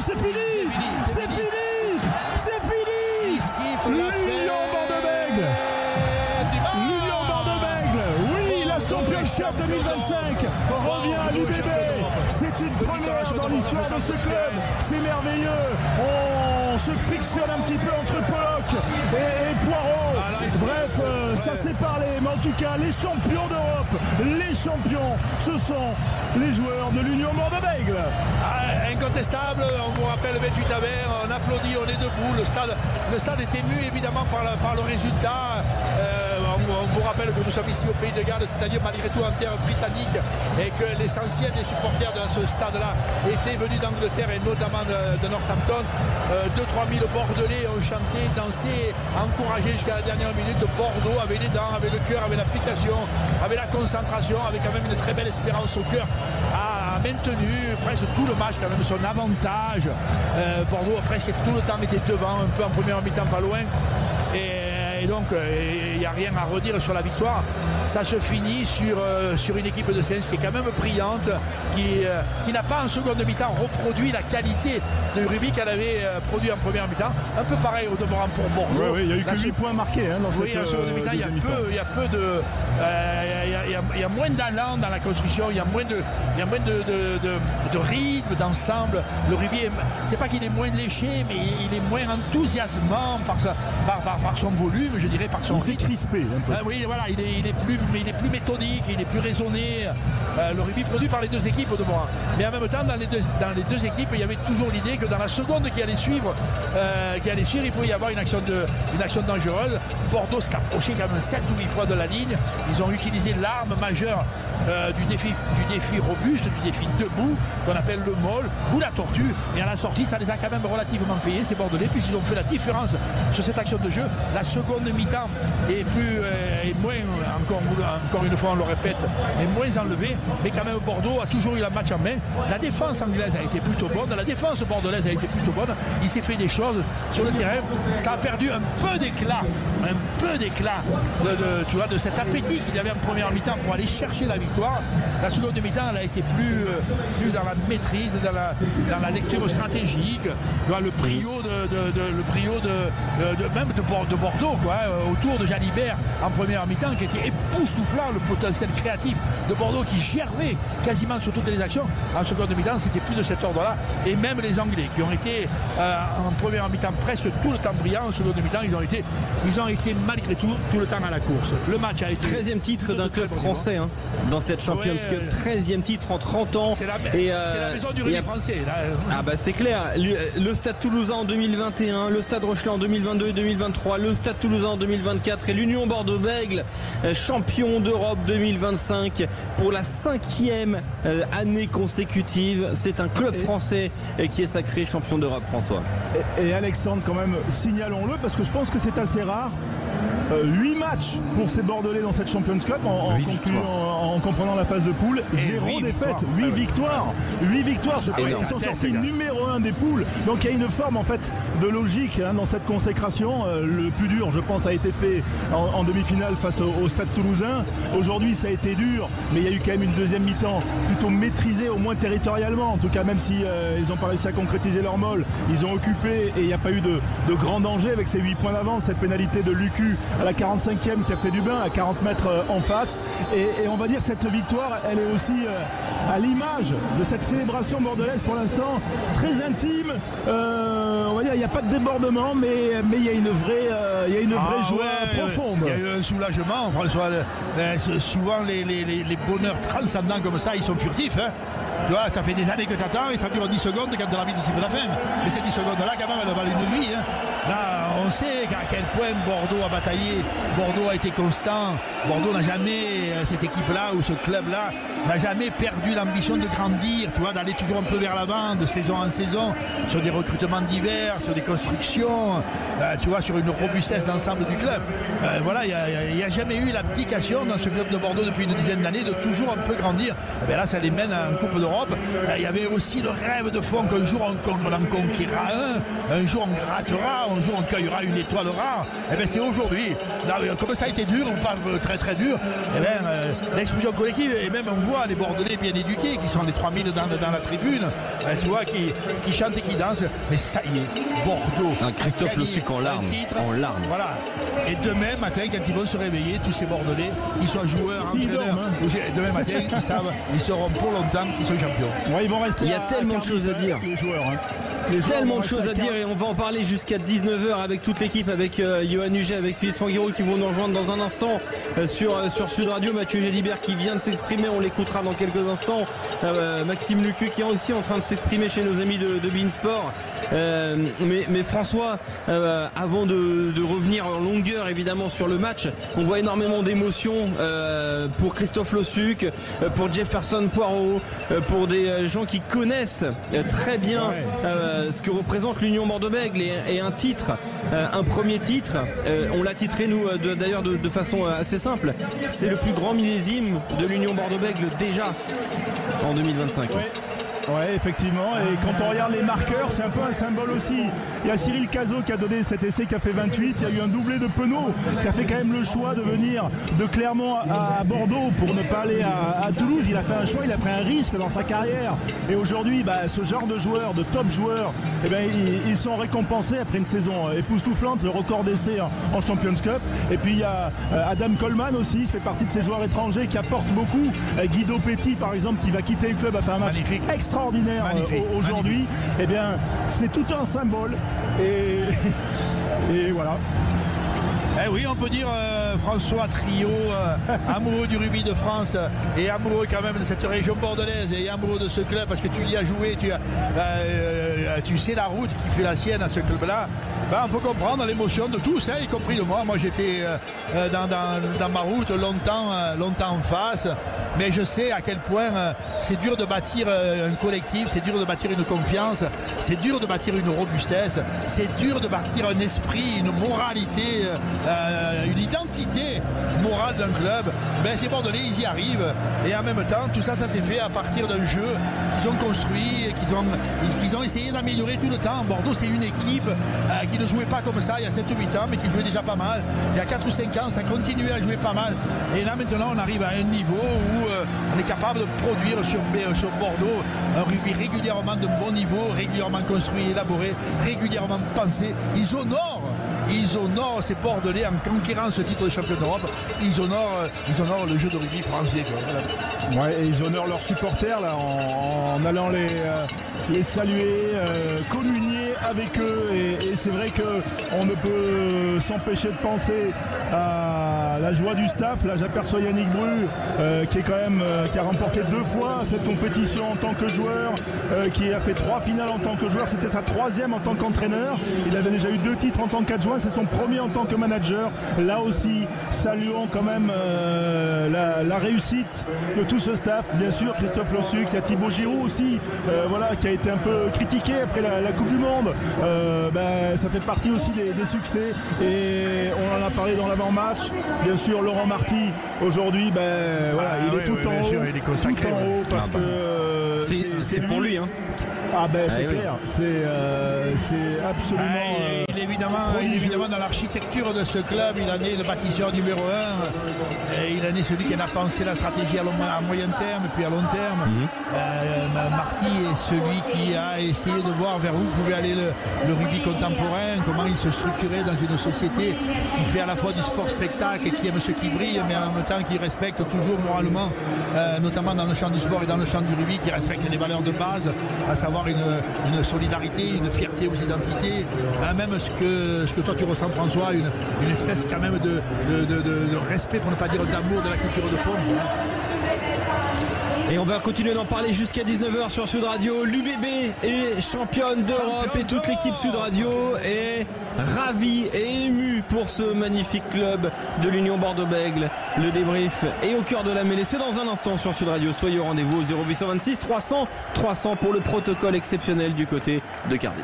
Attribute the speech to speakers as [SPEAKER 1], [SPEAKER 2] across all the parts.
[SPEAKER 1] c'est fini. C'est fini. C'est fini. L'Union Bordeaux-Bègles. L'Union Bordeaux-Bègles. Oui, la Champions Cup 2025 revient à l'UBB. C'est une première dans l'histoire de ce club. C'est merveilleux. On se frictionne un petit peu entre Pollock et Poirot. Bref, ça s'est parlé. Mais en tout cas, les champions d'Europe, les champions, ce sont les joueurs de l'Union Bordeaux-Bègles.
[SPEAKER 2] Incontestable, on vous rappelle 28 Avers, on applaudit, on est debout. Le stade est ému évidemment par le résultat. On vous rappelle que nous sommes ici au Pays de Galles, c'est-à-dire malgré tout en terre britannique, et que l'essentiel des supporters de ce stade-là étaient venus d'Angleterre et notamment de Northampton. 2-3 000 Bordelais ont chanté, dansé, encouragé jusqu'à la dernière minute. Bordeaux avait les dents, avait le cœur, avait l'application, avait la concentration, avait quand même une très belle espérance au cœur, a maintenu presque tout le match, quand même son avantage. Bordeaux a presque tout le temps été devant, un peu en première mi-temps, pas loin. Et donc, il n'y a rien à redire sur la victoire. Ça se finit sur une équipe de Sens qui est quand même brillante, qui n'a pas en seconde mi-temps reproduit la qualité de rugby qu'elle avait produit en première mi-temps. Un peu pareil au demeurant pour Bordeaux.
[SPEAKER 1] Oui, il n'y a eu que 8 points marqués dans cette
[SPEAKER 2] seconde mi-temps. Il y a moins d'allant dans la construction, il y a moins de rythme, d'ensemble. Le rugby, c'est pas qu'il est moins léché, mais il est moins enthousiasmant par son volume, je dirais, par son rythme.
[SPEAKER 1] Il s'est crispé un peu.
[SPEAKER 2] Oui, voilà, il est plus méthodique, il est plus raisonné. Le rugby produit par les deux équipes au demeurant. Mais en même temps, dans les deux équipes, il y avait toujours l'idée que dans la seconde qui allait suivre, il pouvait y avoir une action dangereuse. Bordeaux s'est approché quand même 7 ou 8 fois de la ligne. Ils ont utilisé l'arme majeure du défi robuste, du défi debout, qu'on appelle le maul ou la tortue. Et à la sortie, ça les a quand même relativement payés, ces Bordelais, puisqu'ils ont fait la différence sur cette action de jeu. La seconde mi-temps est moins, encore une fois on le répète, est moins enlevée, mais quand même Bordeaux a toujours eu la match en main. La défense anglaise a été plutôt bonne, la défense bordelaise a été plutôt bonne. Il s'est fait des choses sur le terrain. Ça a perdu un peu d'éclat de cet appétit qu'il y avait en première mi-temps pour aller chercher la victoire. La seconde mi-temps, elle a été plus dans la maîtrise, dans la lecture stratégique, dans le brio même de Bordeaux, quoi, autour de Jalibert en première mi-temps, qui était époustouflant le potentiel créatif de Bordeaux, qui gervait quasiment sur toutes les actions. En seconde mi-temps, c'était plus de cet ordre-là. Et même les Anglais, qui ont été en première mi-temps presque tout le temps brillants, en seconde mi-temps, ils ont été malgré tout le temps à la course. Le match a été
[SPEAKER 3] 13e titre d'un club français dans cette Champions Cup. 13e titre en 30 ans.
[SPEAKER 2] C'est la maison du rugby français. Là.
[SPEAKER 3] Ah bah c'est clair. Le Stade Toulousain en 2021, le Stade Rochelais en 2022 et 2023, le Stade Toulousain en 2024 et l'Union Bordeaux-Bègles champion d'Europe 2025 pour la 5e année consécutive. C'est un club français qui est sacré champion d'Europe, François.
[SPEAKER 1] Et Alexandre, quand même, signalons-le, parce que je pense que c'est assez rare. 8 matchs pour ces Bordelais dans cette Champions Cup en comprenant la phase de poule. 0 défaite, 8 victoires. 8 victoires, ils sont sortis numéro 1 des poules. Donc il y a une forme en fait de logique dans cette consécration. Le plus dur, je pense, a été fait en demi-finale face au Stade Toulousain. Aujourd'hui ça a été dur, mais il y a eu quand même une deuxième mi-temps plutôt maîtrisée, au moins territorialement. En tout cas, même si ils n'ont pas réussi à concrétiser leur molle, ils ont occupé et il n'y a pas eu de grand danger avec ces 8 points d'avance. Cette pénalité de Lucu à la 45e qui a fait du bain à 40 mètres en face, et on va dire cette victoire, elle est aussi à l'image de cette célébration bordelaise, pour l'instant très intime. On va dire il n'y a pas de débordement, mais il y a une vraie joie profonde.
[SPEAKER 2] Il y a eu un soulagement, François. Souvent les bonheurs transcendants comme ça, ils sont furtifs, hein. Tu vois, ça fait des années que tu attends et ça dure 10 secondes quand de l'arbitre siffle la fin. Mais ces 10 secondes-là, quand même, elles valent une vie, hein. Là, on sait à quel point Bordeaux a bataillé, Bordeaux a été constant. Bordeaux n'a jamais, cette équipe-là ou ce club-là, n'a jamais perdu l'ambition de grandir, tu vois, d'aller toujours un peu vers l'avant, de saison en saison, sur des recrutements divers, sur des constructions, tu vois, sur une robustesse d'ensemble du club. Voilà, il n'y a jamais eu l'abdication dans ce club de Bordeaux depuis une dizaine d'années de toujours un peu grandir. Et bien là, ça les mène à une Coupe d'Europe d'Europe. Il y avait aussi le rêve de fond qu'un jour on en conquérera un jour on grattera, un jour on cueillera une étoile rare. Et bien c'est aujourd'hui. Comme ça a été dur, on parle très très dur, et bien l'explosion collective, et même on voit les Bordelais bien éduqués qui sont les 3000 dans la tribune, tu vois, qui chantent et qui dansent. Mais ça y est, Bordeaux.
[SPEAKER 3] Christophe Lossuc en larmes.
[SPEAKER 2] Voilà. Et demain matin, quand ils vont se réveiller, tous ces Bordelais, qu'ils soient joueurs, entraîneurs, demain matin, ils savent, ils seront pour longtemps, ils sont champions.
[SPEAKER 1] Ouais, ils vont rester.
[SPEAKER 3] Il y a tellement de choses à dire.
[SPEAKER 1] Les joueurs,
[SPEAKER 3] Tellement de choses à dire, et on va en parler jusqu'à 19h avec toute l'équipe, avec Johan Huget, avec Philippe Sanguiro qui vont nous rejoindre dans un instant sur Sud Radio. Mathieu Gélibert qui vient de s'exprimer, on l'écoutera dans quelques instants. Maxime Lucu qui est aussi en train de s'exprimer chez nos amis de Beansport. Mais François, avant de revenir en longueur évidemment sur le match, on voit énormément d'émotions pour Christophe Lossuc, pour Jefferson Poirot, pour des gens qui connaissent très bien ce que représente l'Union Bordeaux-Bègles, et un titre, un premier titre, on l'a titré nous d'ailleurs de façon assez simple, c'est le plus grand millésime de l'Union Bordeaux-Bègles déjà en 2025.
[SPEAKER 1] Ouais, effectivement, et quand on regarde les marqueurs, c'est un peu un symbole aussi. Il y a Cyril Cazot qui a donné cet essai qui a fait 28, il y a eu un doublé de Penaud qui a fait quand même le choix de venir de Clermont à Bordeaux pour ne pas aller à Toulouse. Il a fait un choix, il a pris un risque dans sa carrière, et aujourd'hui ce genre de joueurs, de top joueurs, ils sont récompensés après une saison époustouflante, le record d'essais en Champions Cup. Et puis il y a Adam Coleman aussi, il fait partie de ces joueurs étrangers qui apportent beaucoup. Guido Petit par exemple, qui va quitter le club, a fait un match extraordinaire aujourd'hui. Eh bien c'est tout un symbole, et voilà.
[SPEAKER 2] Eh oui, on peut dire François Trio, amoureux du rugby de France, et amoureux quand même de cette région bordelaise, et amoureux de ce club parce que tu y as joué, tu sais la route qui fait la sienne à ce club-là. On peut comprendre l'émotion de tous, y compris de moi. Moi j'étais dans ma route longtemps en face, mais je sais à quel point c'est dur de bâtir un collectif, c'est dur de bâtir une confiance, c'est dur de bâtir une robustesse, c'est dur de bâtir un esprit, une moralité, une identité morale d'un club. Ces Bordelais, ils y arrivent, et en même temps tout ça s'est fait à partir d'un jeu qu'ils ont construit, qu'ils ont essayé d'améliorer tout le temps. Bordeaux, c'est une équipe qui ne jouait pas comme ça il y a 7 ou 8 ans, mais qui jouait déjà pas mal. Il y a 4 ou 5 ans, ça continuait à jouer pas mal, et là maintenant on arrive à un niveau où on est capable de produire sur Bordeaux un rugby régulièrement de bon niveau, régulièrement construit, élaboré, régulièrement pensé. Ils honorent ces Bordelais en conquérant ce titre de champion d'Europe. Ils honorent le jeu de rugby français.
[SPEAKER 1] Ouais, et ils honorent leurs supporters là, en allant les saluer, communier avec eux, et c'est vrai qu'on ne peut s'empêcher de penser à la joie du staff. Là j'aperçois Yannick Bru qui a remporté 2 fois cette compétition en tant que joueur, qui a fait 3 finales en tant que joueur. C'était sa 3e en tant qu'entraîneur. Il avait déjà eu 2 titres en tant qu'adjoint, c'est son premier en tant que manager. Là aussi saluons quand même la réussite de tout ce staff. Bien sûr Christophe Lossuc, il y a Thibaut Giroud aussi, qui a été un peu critiqué après la Coupe du Monde. Ça fait partie aussi des succès, et on en a parlé dans l'avant-match. Bien sûr Laurent Marty aujourd'hui, il est tout en haut parce que
[SPEAKER 3] c'est pour lui.
[SPEAKER 1] C'est clair, c'est absolument.
[SPEAKER 2] Il est évidemment dans l'architecture de ce club. Il en est le bâtisseur numéro 1, et il en est celui qui en a pensé la stratégie à moyen terme puis à long terme. Marty est celui qui a essayé de voir vers où pouvait aller le rugby contemporain, comment il se structurait dans une société qui fait à la fois du sport spectacle et qui aime ce qui brille, mais en même temps qui respecte toujours moralement, notamment dans le champ du sport et dans le champ du rugby, qui respecte les valeurs de base, à savoir une solidarité, une fierté aux identités, même ce que toi tu ressens, François, une espèce quand même de respect, pour ne pas dire d'amour de la culture de fond.
[SPEAKER 3] Et on va continuer d'en parler jusqu'à 19h sur Sud Radio. L'UBB est championne d'Europe, et toute l'équipe Sud Radio est ravie et émue pour ce magnifique club de l'Union Bordeaux-Bègles. Le débrief est au cœur de la mêlée. C'est dans un instant sur Sud Radio. Soyez au rendez-vous au 0826 300 300 pour le protocole exceptionnel du côté de Cardiff.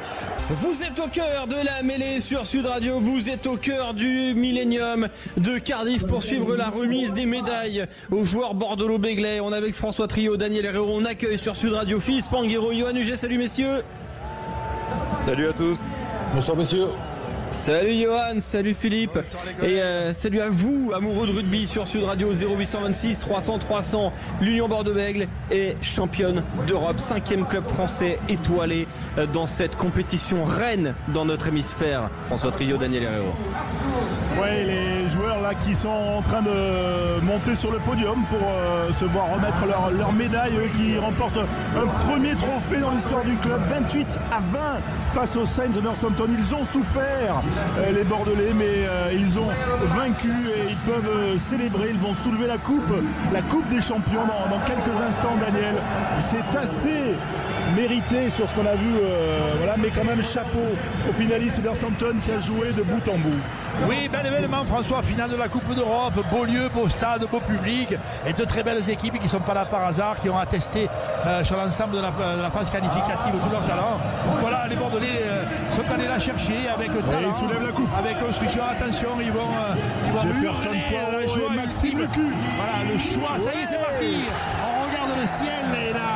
[SPEAKER 3] Vous êtes au cœur de la mêlée sur Sud Radio, vous êtes au cœur du Millennium de Cardiff pour suivre la remise des médailles aux joueurs bordelais-béglais. On est avec François Trio, Daniel Herrero. On accueille sur Sud Radio Philippe Spanghero, Johan Huget. Salut messieurs.
[SPEAKER 4] Salut à tous.
[SPEAKER 5] Bonsoir messieurs.
[SPEAKER 3] Salut Johan, salut Philippe. Et salut à vous, amoureux de rugby sur Sud Radio. 0826 300 300. L'Union Bordeaux-Bègles est championne d'Europe, 5e club français étoilé dans cette compétition reine dans notre hémisphère. François Trio, Daniel Herrero.
[SPEAKER 1] Ouais, les joueurs là qui sont en train de monter sur le podium pour se voir remettre leur médaille, eux qui remportent un premier trophée dans l'histoire du club, 28-20 face aux Saints de Northampton. Ils ont souffert, les Bordelais, mais ils ont vaincu et ils peuvent célébrer. Ils vont soulever la coupe des champions dans quelques instants, Daniel. C'est assez mérité sur ce qu'on a vu, voilà, mais quand même chapeau au finaliste de Northampton qui a joué de bout en bout.
[SPEAKER 2] Oui, bel événement François, finale de la Coupe d'Europe, beau lieu, beau stade, beau public et deux très belles équipes qui ne sont pas là par hasard, qui ont attesté sur l'ensemble de la phase qualificative tout leur talent. Donc voilà, les Bordelais sont allés la chercher avec talent,
[SPEAKER 1] ils soulèvent la coupe.
[SPEAKER 2] avec construction, attention, ils vont
[SPEAKER 1] Jefferson
[SPEAKER 2] hurler la joie
[SPEAKER 1] et Maxime
[SPEAKER 2] ultime.
[SPEAKER 1] Lecu.
[SPEAKER 2] Voilà, le choix, ça y est, c'est parti. On regarde le ciel et la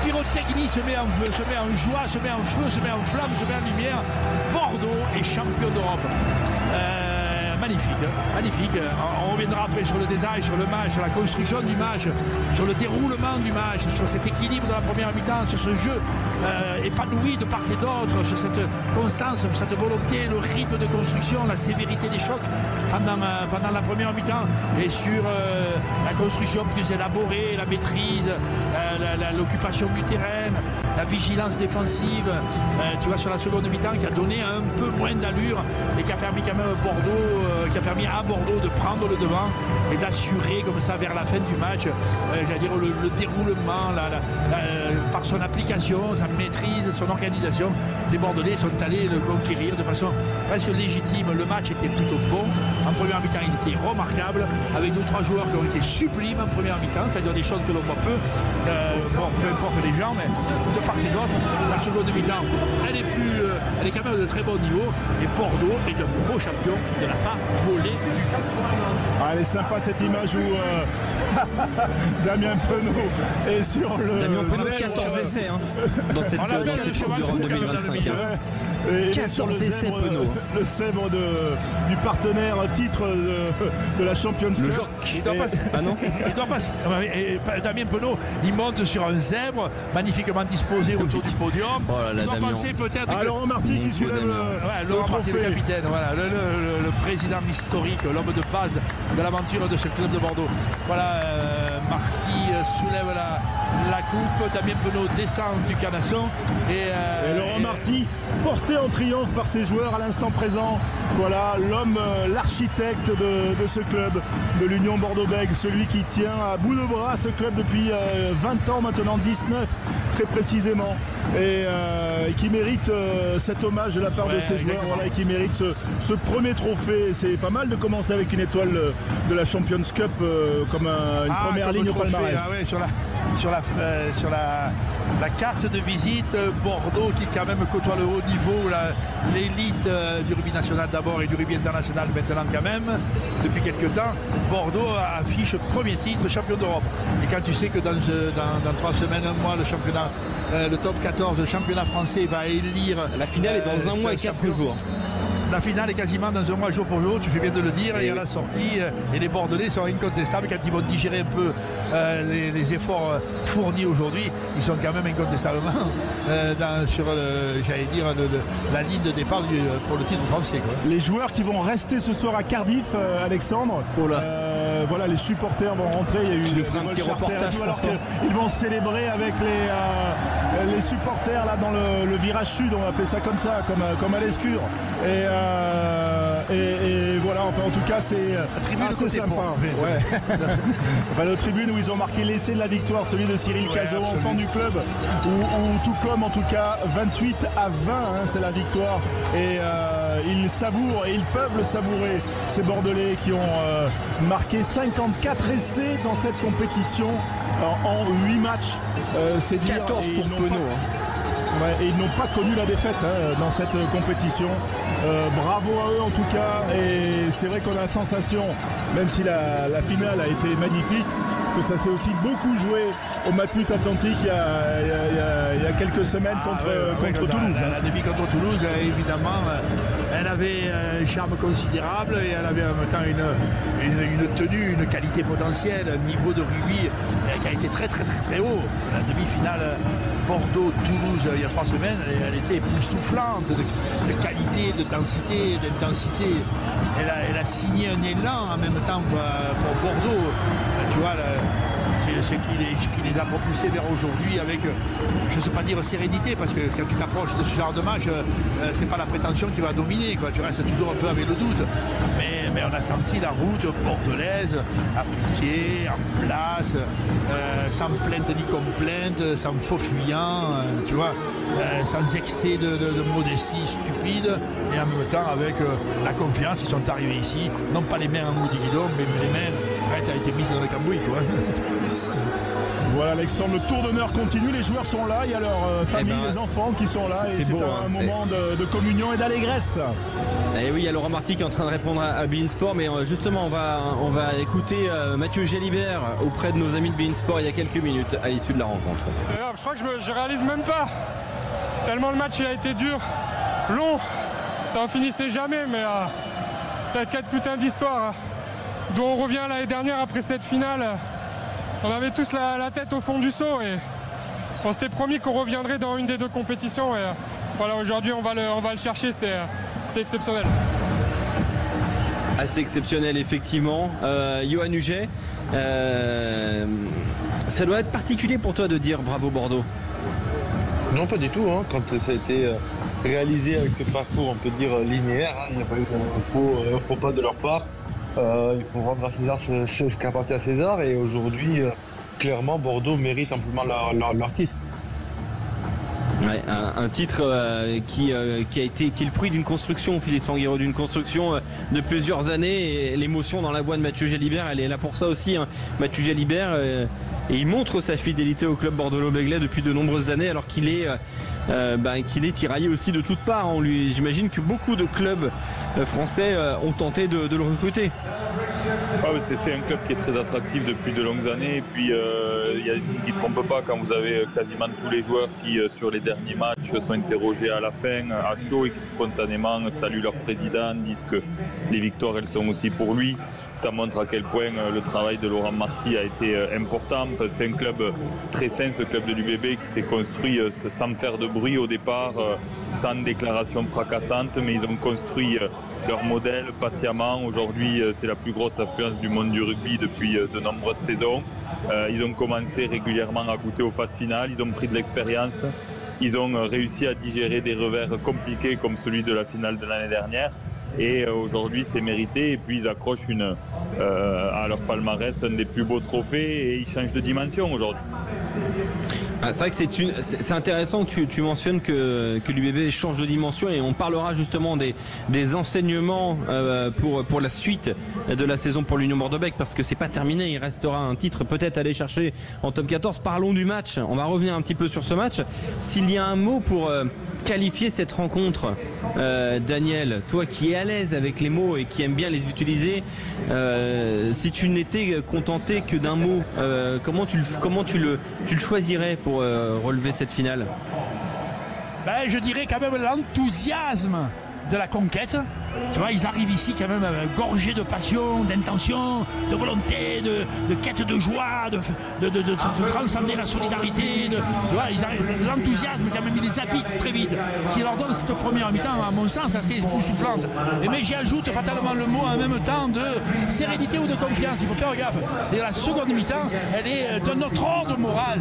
[SPEAKER 2] pyrotechnie se met en feu, se met en joie, se met en feu, se met en flamme, se met en lumière. Bordeaux est champion d'Europe. Magnifique, magnifique. On reviendra après sur le détail, sur le match, sur la construction du match, sur le déroulement du match, sur cet équilibre de la première mi-temps, sur ce jeu épanoui de part et d'autre, sur cette constance, cette volonté, le rythme de construction, la sévérité des chocs pendant la première mi-temps et sur la construction plus élaborée, la maîtrise, l'occupation du terrain, la vigilance défensive, tu vois, sur la seconde mi-temps qui a donné un peu moins d'allure et qui a permis quand même à Bordeaux de prendre le devant et d'assurer comme ça vers la fin du match, j'allais dire le déroulement, par son application, sa maîtrise, son organisation. Les Bordelais sont allés le conquérir de façon presque légitime. Le match était plutôt bon. En première mi-temps, il était remarquable avec 2 ou 3 joueurs qui ont été sublimes en première mi-temps, c'est-à-dire des choses que l'on voit peu, peu importe les gens, mais de part et d'autre. La seconde mi-temps, elle est quand même de très bon niveau et Bordeaux est un gros champion de la part volée.
[SPEAKER 1] Ah, elle est sympa cette image où Damien Penaud est sur le.
[SPEAKER 3] Damien Penaud,
[SPEAKER 1] zèbre,
[SPEAKER 3] 14 essais dans cette Coupe d'Europe 2025. 14 essais Penaud.
[SPEAKER 1] Le zèbre du partenaire titre de la Champions Cup.
[SPEAKER 3] Le Joc.
[SPEAKER 2] Il doit passer.
[SPEAKER 3] Ah non,
[SPEAKER 2] il doit passer. Et Damien Penaud, il monte sur un zèbre magnifiquement disposé autour du podium.
[SPEAKER 3] Oh là là,
[SPEAKER 2] Ils ont
[SPEAKER 3] Damien.
[SPEAKER 2] pensé peut-être
[SPEAKER 1] Ah, Laurent Marty qui soulève
[SPEAKER 2] Laurent Marty, le
[SPEAKER 1] trophée.
[SPEAKER 2] capitaine, voilà, le président historique, l'homme de base de l'aventure de ce club de Bordeaux. Voilà, Marty soulève la coupe, Damien Penaud descend du canasson
[SPEAKER 1] Et Laurent Marty, porté en triomphe par ses joueurs à l'instant présent. Voilà, l'homme, l'architecte de ce club, de l'Union Bordeaux-Bègles, celui qui tient à bout de bras ce club depuis 20 ans maintenant, 19 très précisément, et qui mérite cet hommage de la part de ses joueurs, voilà, et qui mérite ce premier trophée. C'est pas mal de commencer avec une étoile de la Champions Cup comme une première ligne au palmarès.
[SPEAKER 2] Ah ouais, sur la carte de visite, Bordeaux qui quand même côtoie le haut niveau, l'élite du rugby national d'abord et du rugby international maintenant quand même, depuis quelques temps. Bordeaux affiche premier titre champion d'Europe. Et quand tu sais que dans 3 semaines, un mois, le championnat, le top 14, le championnat français va élire...
[SPEAKER 3] la finale est dans 1 mois et 4 jours.
[SPEAKER 2] La finale est quasiment dans 1 mois jour pour jour, tu fais bien de le dire, et à la sortie, et les Bordelais sont incontestables quand ils vont digérer un peu les efforts fournis aujourd'hui, ils sont quand même incontestablement sur la ligne de départ pour le titre français, quoi.
[SPEAKER 1] Les joueurs qui vont rester ce soir à Cardiff, Alexandre, voilà, les supporters vont rentrer. Il y a eu
[SPEAKER 3] Tu nous feras un petit reportage,
[SPEAKER 1] alors qu'ils vont célébrer avec les supporters là dans le virage sud, on va appeler ça comme ça, comme à l'Escure. Et voilà, enfin en tout cas c'est assez sympa. Ouais. Enfin, la tribune où ils ont marqué l'essai de la victoire, celui de Cyril Cazot, enfant du club, où tout comme en tout cas 28-20, c'est la victoire. Et ils savourent et ils peuvent le savourer, ces Bordelais qui ont marqué 54 essais dans cette compétition en 8 matchs. C'est dire,
[SPEAKER 3] 14 pour Penaud.
[SPEAKER 1] Ouais, et ils n'ont pas connu la défaite dans cette compétition. Bravo à eux en tout cas. Et c'est vrai qu'on a la sensation, même si la finale a été magnifique, que ça s'est aussi beaucoup joué au Matmut Atlantique il y a quelques semaines contre Toulouse.
[SPEAKER 2] La demi contre Toulouse, évidemment, elle avait un charme considérable et elle avait en même temps une tenue, une qualité potentielle, un niveau de rugby qui a été très très très très haut. La demi-finale Bordeaux-Toulouse il y a 3 semaines, elle était époustouflante de qualité, de densité, d'intensité. Elle a signé un élan en même temps pour Bordeaux. Tu vois, ce qui les a propulsés vers aujourd'hui avec, je ne sais pas dire sérénité, parce que quand tu t'approches de ce genre de match, c'est pas la prétention qui va dominer, quoi. Tu restes toujours un peu avec le doute. Mais on a senti la route bordelaise appliquée, en place, sans plainte ni complainte, sans faux fuyant, tu vois, sans excès de modestie stupide, et en même temps avec la confiance. Ils sont arrivés ici, non pas les mains en bout du guidon, mais les mains prêtes à été mises dans le cambouis, quoi.
[SPEAKER 1] Voilà Alexandre, le tour d'honneur continue, les joueurs sont là, il y a leur famille, les enfants qui sont là, et c'est beau, un moment de communion et d'allégresse.
[SPEAKER 3] Et oui, il y a Laurent Marty qui est en train de répondre à beIN Sport, mais justement on va écouter Mathieu Jalibert auprès de nos amis de beIN Sport il y a quelques minutes à l'issue de la rencontre.
[SPEAKER 5] Je crois que je réalise même pas, tellement le match il a été dur, long, ça en finissait jamais, mais t'as 4 putains d'histoires, d'où on revient l'année dernière après cette finale. On avait tous la tête au fond du seau et on s'était promis qu'on reviendrait dans une des 2 compétitions. Et voilà, aujourd'hui on va le chercher, c'est exceptionnel.
[SPEAKER 3] Assez exceptionnel effectivement. Yohann Huget, ça doit être particulier pour toi de dire bravo Bordeaux.
[SPEAKER 4] Non, pas du tout. Hein. Quand ça a été réalisé avec ce parcours, on peut dire linéaire, il n'y a pas eu de faux pas de leur part. Il faut rendre à César ce qui appartient à César, et aujourd'hui, clairement, Bordeaux mérite amplement leur titre.
[SPEAKER 3] Ouais, un titre qui est le fruit d'une construction, Philippe Spanghero, d'une construction de plusieurs années, et l'émotion dans la voix de Mathieu Jalibert, elle est là pour ça aussi. Hein. Mathieu Jalibert, et il montre sa fidélité au club bordelot-bègles depuis de nombreuses années, alors qu'il est tiraillé aussi de toutes parts. J'imagine que beaucoup de clubs français ont tenté de le recruter.
[SPEAKER 4] C'est un club qui est très attractif depuis de longues années, et puis il y a des signes qui ne trompent pas quand vous avez quasiment tous les joueurs qui sur les derniers matchs sont interrogés à la fin à chaud et qui spontanément saluent leur président, disent que les victoires elles sont aussi pour lui. Ça montre à quel point le travail de Laurent Marty a été important. C'est un club très sain, ce club de l'UBB, qui s'est construit sans faire de bruit au départ, sans déclaration fracassante, mais ils ont construit leur modèle patiemment. Aujourd'hui, c'est la plus grosse affluence du monde du rugby depuis de nombreuses saisons. Ils ont commencé régulièrement à goûter aux phases finales, ils ont pris de l'expérience, ils ont réussi à digérer des revers compliqués comme celui de la finale de l'année dernière. Et aujourd'hui c'est mérité, et puis ils accrochent à leur palmarès un des plus beaux trophées, et ils changent de dimension aujourd'hui.
[SPEAKER 3] C'est vrai que c'est intéressant que tu mentionnes que l'UBB change de dimension, et on parlera justement des enseignements pour la suite de la saison pour l'Union Bordeaux-Bègles, parce que c'est pas terminé, il restera un titre peut-être à aller chercher en top 14. Parlons du match, on va revenir un petit peu sur ce match. S'il y a un mot pour qualifier cette rencontre, Daniel, toi qui es à l'aise avec les mots et qui aime bien les utiliser, si tu n'étais contenté que d'un mot, comment tu le choisirais pour relever cette finale?
[SPEAKER 2] Je dirais quand même l'enthousiasme de la conquête. Tu vois, ils arrivent ici quand même gorgés de passion, d'intention, de volonté, de quête de joie, de transcender la solidarité. L'enthousiasme quand même, ils les habitent très vite, qui leur donne cette première mi-temps, à mon sens, assez époustouflante. Mais j'y ajoute fatalement le mot en même temps de sérénité ou de confiance. Il faut faire gaffe. Et la seconde mi-temps, elle est de notre ordre moral,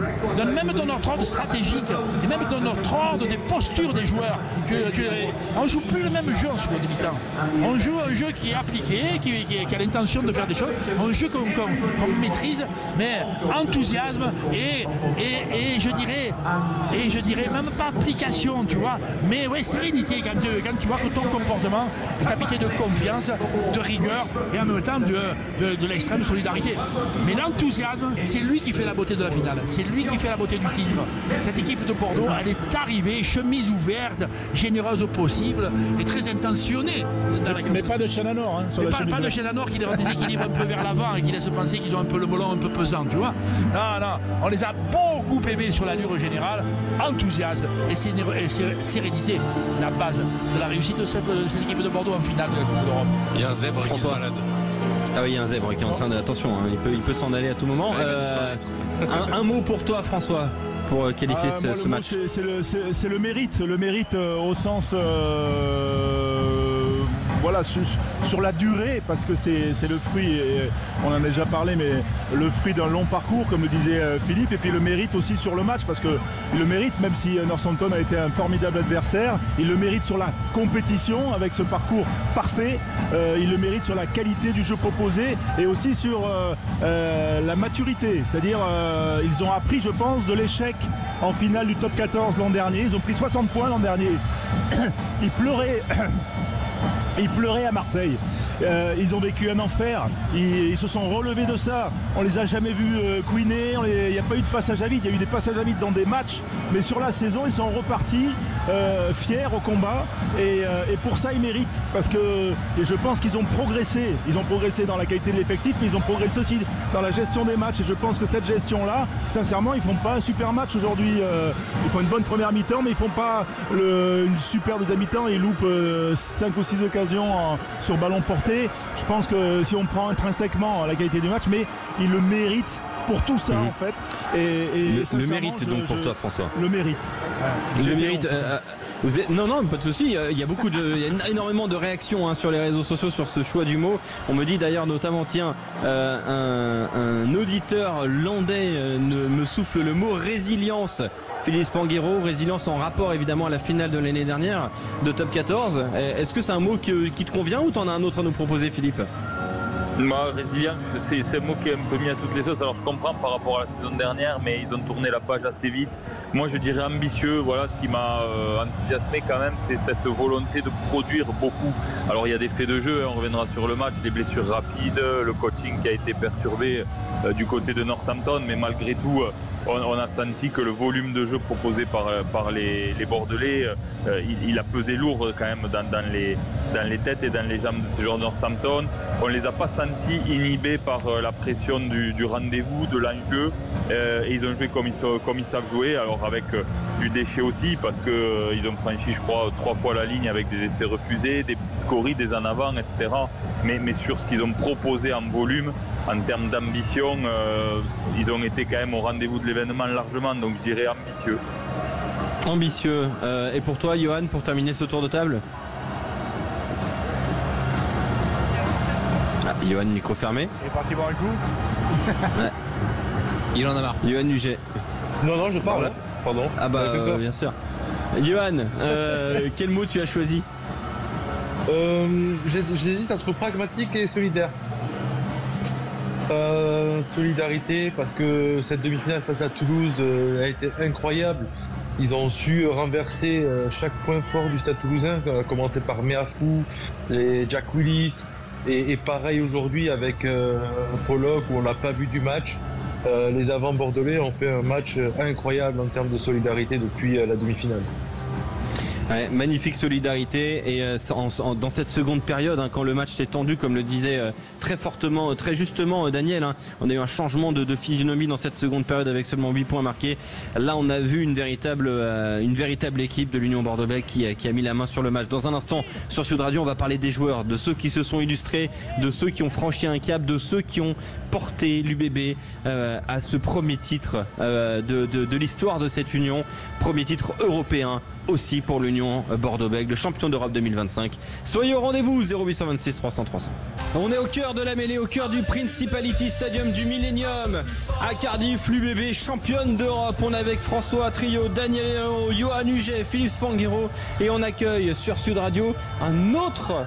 [SPEAKER 2] même de notre ordre stratégique, et même de notre ordre des postures des joueurs. On ne joue plus le même jeu en seconde mi-temps. On joue un jeu qui est appliqué, qui a l'intention de faire des choses, un jeu qu'on maîtrise, mais enthousiasme et je dirais même pas application, tu vois, mais ouais, sérénité quand tu vois que ton comportement est habité de confiance, de rigueur et en même temps de l'extrême solidarité. Mais l'enthousiasme, c'est lui qui fait la beauté de la finale, c'est lui qui fait la beauté du titre. Cette équipe de Bordeaux, elle est arrivée, chemise ouverte, généreuse au possible et très intentionnée dans la
[SPEAKER 1] mais pas de chaîne à nord, hein,
[SPEAKER 2] pas de chaîne à nord qui les déséquilibre un peu vers l'avant et qui laisse penser qu'ils ont un peu le melon un peu pesant, tu vois. Non, on les a beaucoup aimés sur l'allure générale, enthousiasme et sérénité, la base de la réussite de cette équipe de Bordeaux en finale de la Coupe d'Europe.
[SPEAKER 6] Il y a un zèbre qui se balade.
[SPEAKER 3] Ah oui, il y a un zèbre qui est en train de... Attention, hein, il peut s'en aller à tout moment. Un mot pour toi, François, pour qualifier ce match.
[SPEAKER 1] C'est le mérite au sens... voilà, sur la durée, parce que c'est le fruit, et on en a déjà parlé, mais le fruit d'un long parcours, comme le disait Philippe, et puis le mérite aussi sur le match, parce que le mérite, même si Northampton a été un formidable adversaire, il le mérite sur la compétition, avec ce parcours parfait, il le mérite sur la qualité du jeu proposé, et aussi sur la maturité, c'est-à-dire ils ont appris, je pense, de l'échec en finale du top 14 l'an dernier, ils ont pris 60 points l'an dernier, ils pleuraient à Marseille. Ils ont vécu un enfer. Ils se sont relevés de ça. On les a jamais vus couiner. Il n'y a pas eu de passage à vide. Il y a eu des passages à vide dans des matchs. Mais sur la saison, ils sont repartis fiers au combat. Et pour ça, ils méritent. Et je pense qu'ils ont progressé. Ils ont progressé dans la qualité de l'effectif, mais ils ont progressé aussi dans la gestion des matchs. Et je pense que cette gestion-là, sincèrement, ils font pas un super match aujourd'hui. Ils font une bonne première mi-temps, mais ils font pas une super deuxième mi-temps. Ils loupent 5 ou 6 occasions sur ballon porté. Je pense que si on prend intrinsèquement la qualité du match, mais il le mérite pour tout ça en fait.
[SPEAKER 3] Le mérite donc pour toi, François.
[SPEAKER 1] Le mérite.
[SPEAKER 3] Le mérite. Non, pas de souci. Il y a énormément de réactions sur les réseaux sociaux sur ce choix du mot. On me dit d'ailleurs notamment, un auditeur landais me souffle le mot résilience. Philippe Spanghero, résilience en rapport évidemment à la finale de l'année dernière de Top 14. Est-ce que c'est un mot qui te convient ou t'en as un autre à nous proposer, Philippe ?
[SPEAKER 4] Résilience, c'est un mot qui est un peu mis à toutes les sauces. Alors je comprends par rapport à la saison dernière, mais ils ont tourné la page assez vite. Moi je dirais ambitieux. Voilà, ce qui m'a enthousiasmé quand même, c'est cette volonté de produire beaucoup. Alors il y a des faits de jeu, on reviendra sur le match, des blessures rapides, le coaching qui a été perturbé du côté de Northampton, mais malgré tout on a senti que le volume de jeu proposé par les Bordelais, il a pesé lourd quand même dans les têtes et dans les jambes de ces joueurs de Northampton. On ne les a pas sentis inhibés par la pression du rendez-vous, de l'enjeu, et ils ont joué comme ils savent jouer, alors avec du déchet aussi, parce qu'ils ont franchi, je crois, 3 fois la ligne avec des essais refusés, des petites scories, des en avant, etc. Mais sur ce qu'ils ont proposé en volume, en termes d'ambition, ils ont été quand même au rendez-vous de l'événement largement, donc je dirais ambitieux.
[SPEAKER 3] Ambitieux. Et pour toi, Johan, pour terminer ce tour de table ? Johan, micro fermé.
[SPEAKER 6] Il est parti boire un coup.
[SPEAKER 3] Ouais.
[SPEAKER 6] Il en a marre.
[SPEAKER 3] Johan Huget.
[SPEAKER 6] Non, je parle. Pardon.
[SPEAKER 3] Ah bah bien sûr. Johan, quel mot tu as choisi ?
[SPEAKER 7] J'hésite entre pragmatique et solidaire. Solidarité, parce que cette demi-finale face à Toulouse a été incroyable. Ils ont su renverser chaque point fort du Stade Toulousain, à commencer par Meafou et Jack Willis, et pareil aujourd'hui avec Pollock, où on n'a pas vu du match. Les avants bordelais ont fait un match incroyable en termes de solidarité depuis la demi-finale.
[SPEAKER 3] Ouais, magnifique solidarité et dans cette seconde période, quand le match s'est tendu, comme le disait très fortement, très justement Daniel, on a eu un changement de physionomie dans cette seconde période avec seulement 8 points marqués. Là on a vu une véritable équipe de l'Union Bordeaux-Bègles qui a mis la main sur le match. Dans un instant sur Sud Radio, on va parler des joueurs, de ceux qui se sont illustrés, de ceux qui ont franchi un cap, de ceux qui ont porté l'UBB à ce premier titre de l'histoire de cette union, premier titre européen aussi pour l'Union Bordeaux-Bègles, le champion d'Europe 2025. Soyez au rendez-vous, 0826 300 300. On est au cœur de la mêlée, au cœur du Principality Stadium du Millennium à Cardiff. L'UBB championne d'Europe. On est avec François Trio, Daniel Herrero, Johan Huget, Philippe Spanghero et on accueille sur Sud Radio un autre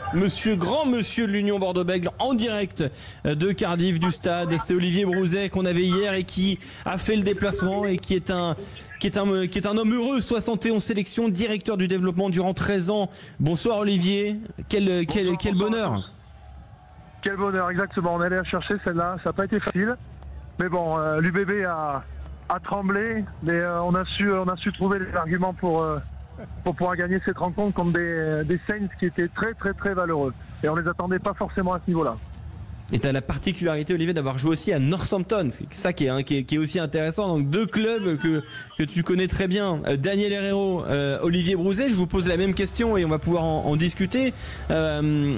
[SPEAKER 3] grand monsieur de l'Union Bordeaux-Bègles en direct de Cardiff, du stade. C'est Olivier Brouzet qu'on avait hier et qui a fait le déplacement et qui est un homme heureux, 71 sélections, directeur du développement durant 13 ans. Bonsoir Olivier, quel bonheur.
[SPEAKER 8] Quel bonheur, exactement. On allait la chercher celle-là, ça n'a pas été facile. Mais bon, l'UBB a tremblé, mais on a su trouver les arguments pour pouvoir gagner cette rencontre contre des Saints qui étaient très très très valeureux. Et on les attendait pas forcément à ce niveau-là.
[SPEAKER 3] Et tu as la particularité, Olivier, d'avoir joué aussi à Northampton. C'est ça qui est aussi intéressant. Donc deux clubs que tu connais très bien. Daniel Herrero, Olivier Brouzet, je vous pose la même question et on va pouvoir en discuter.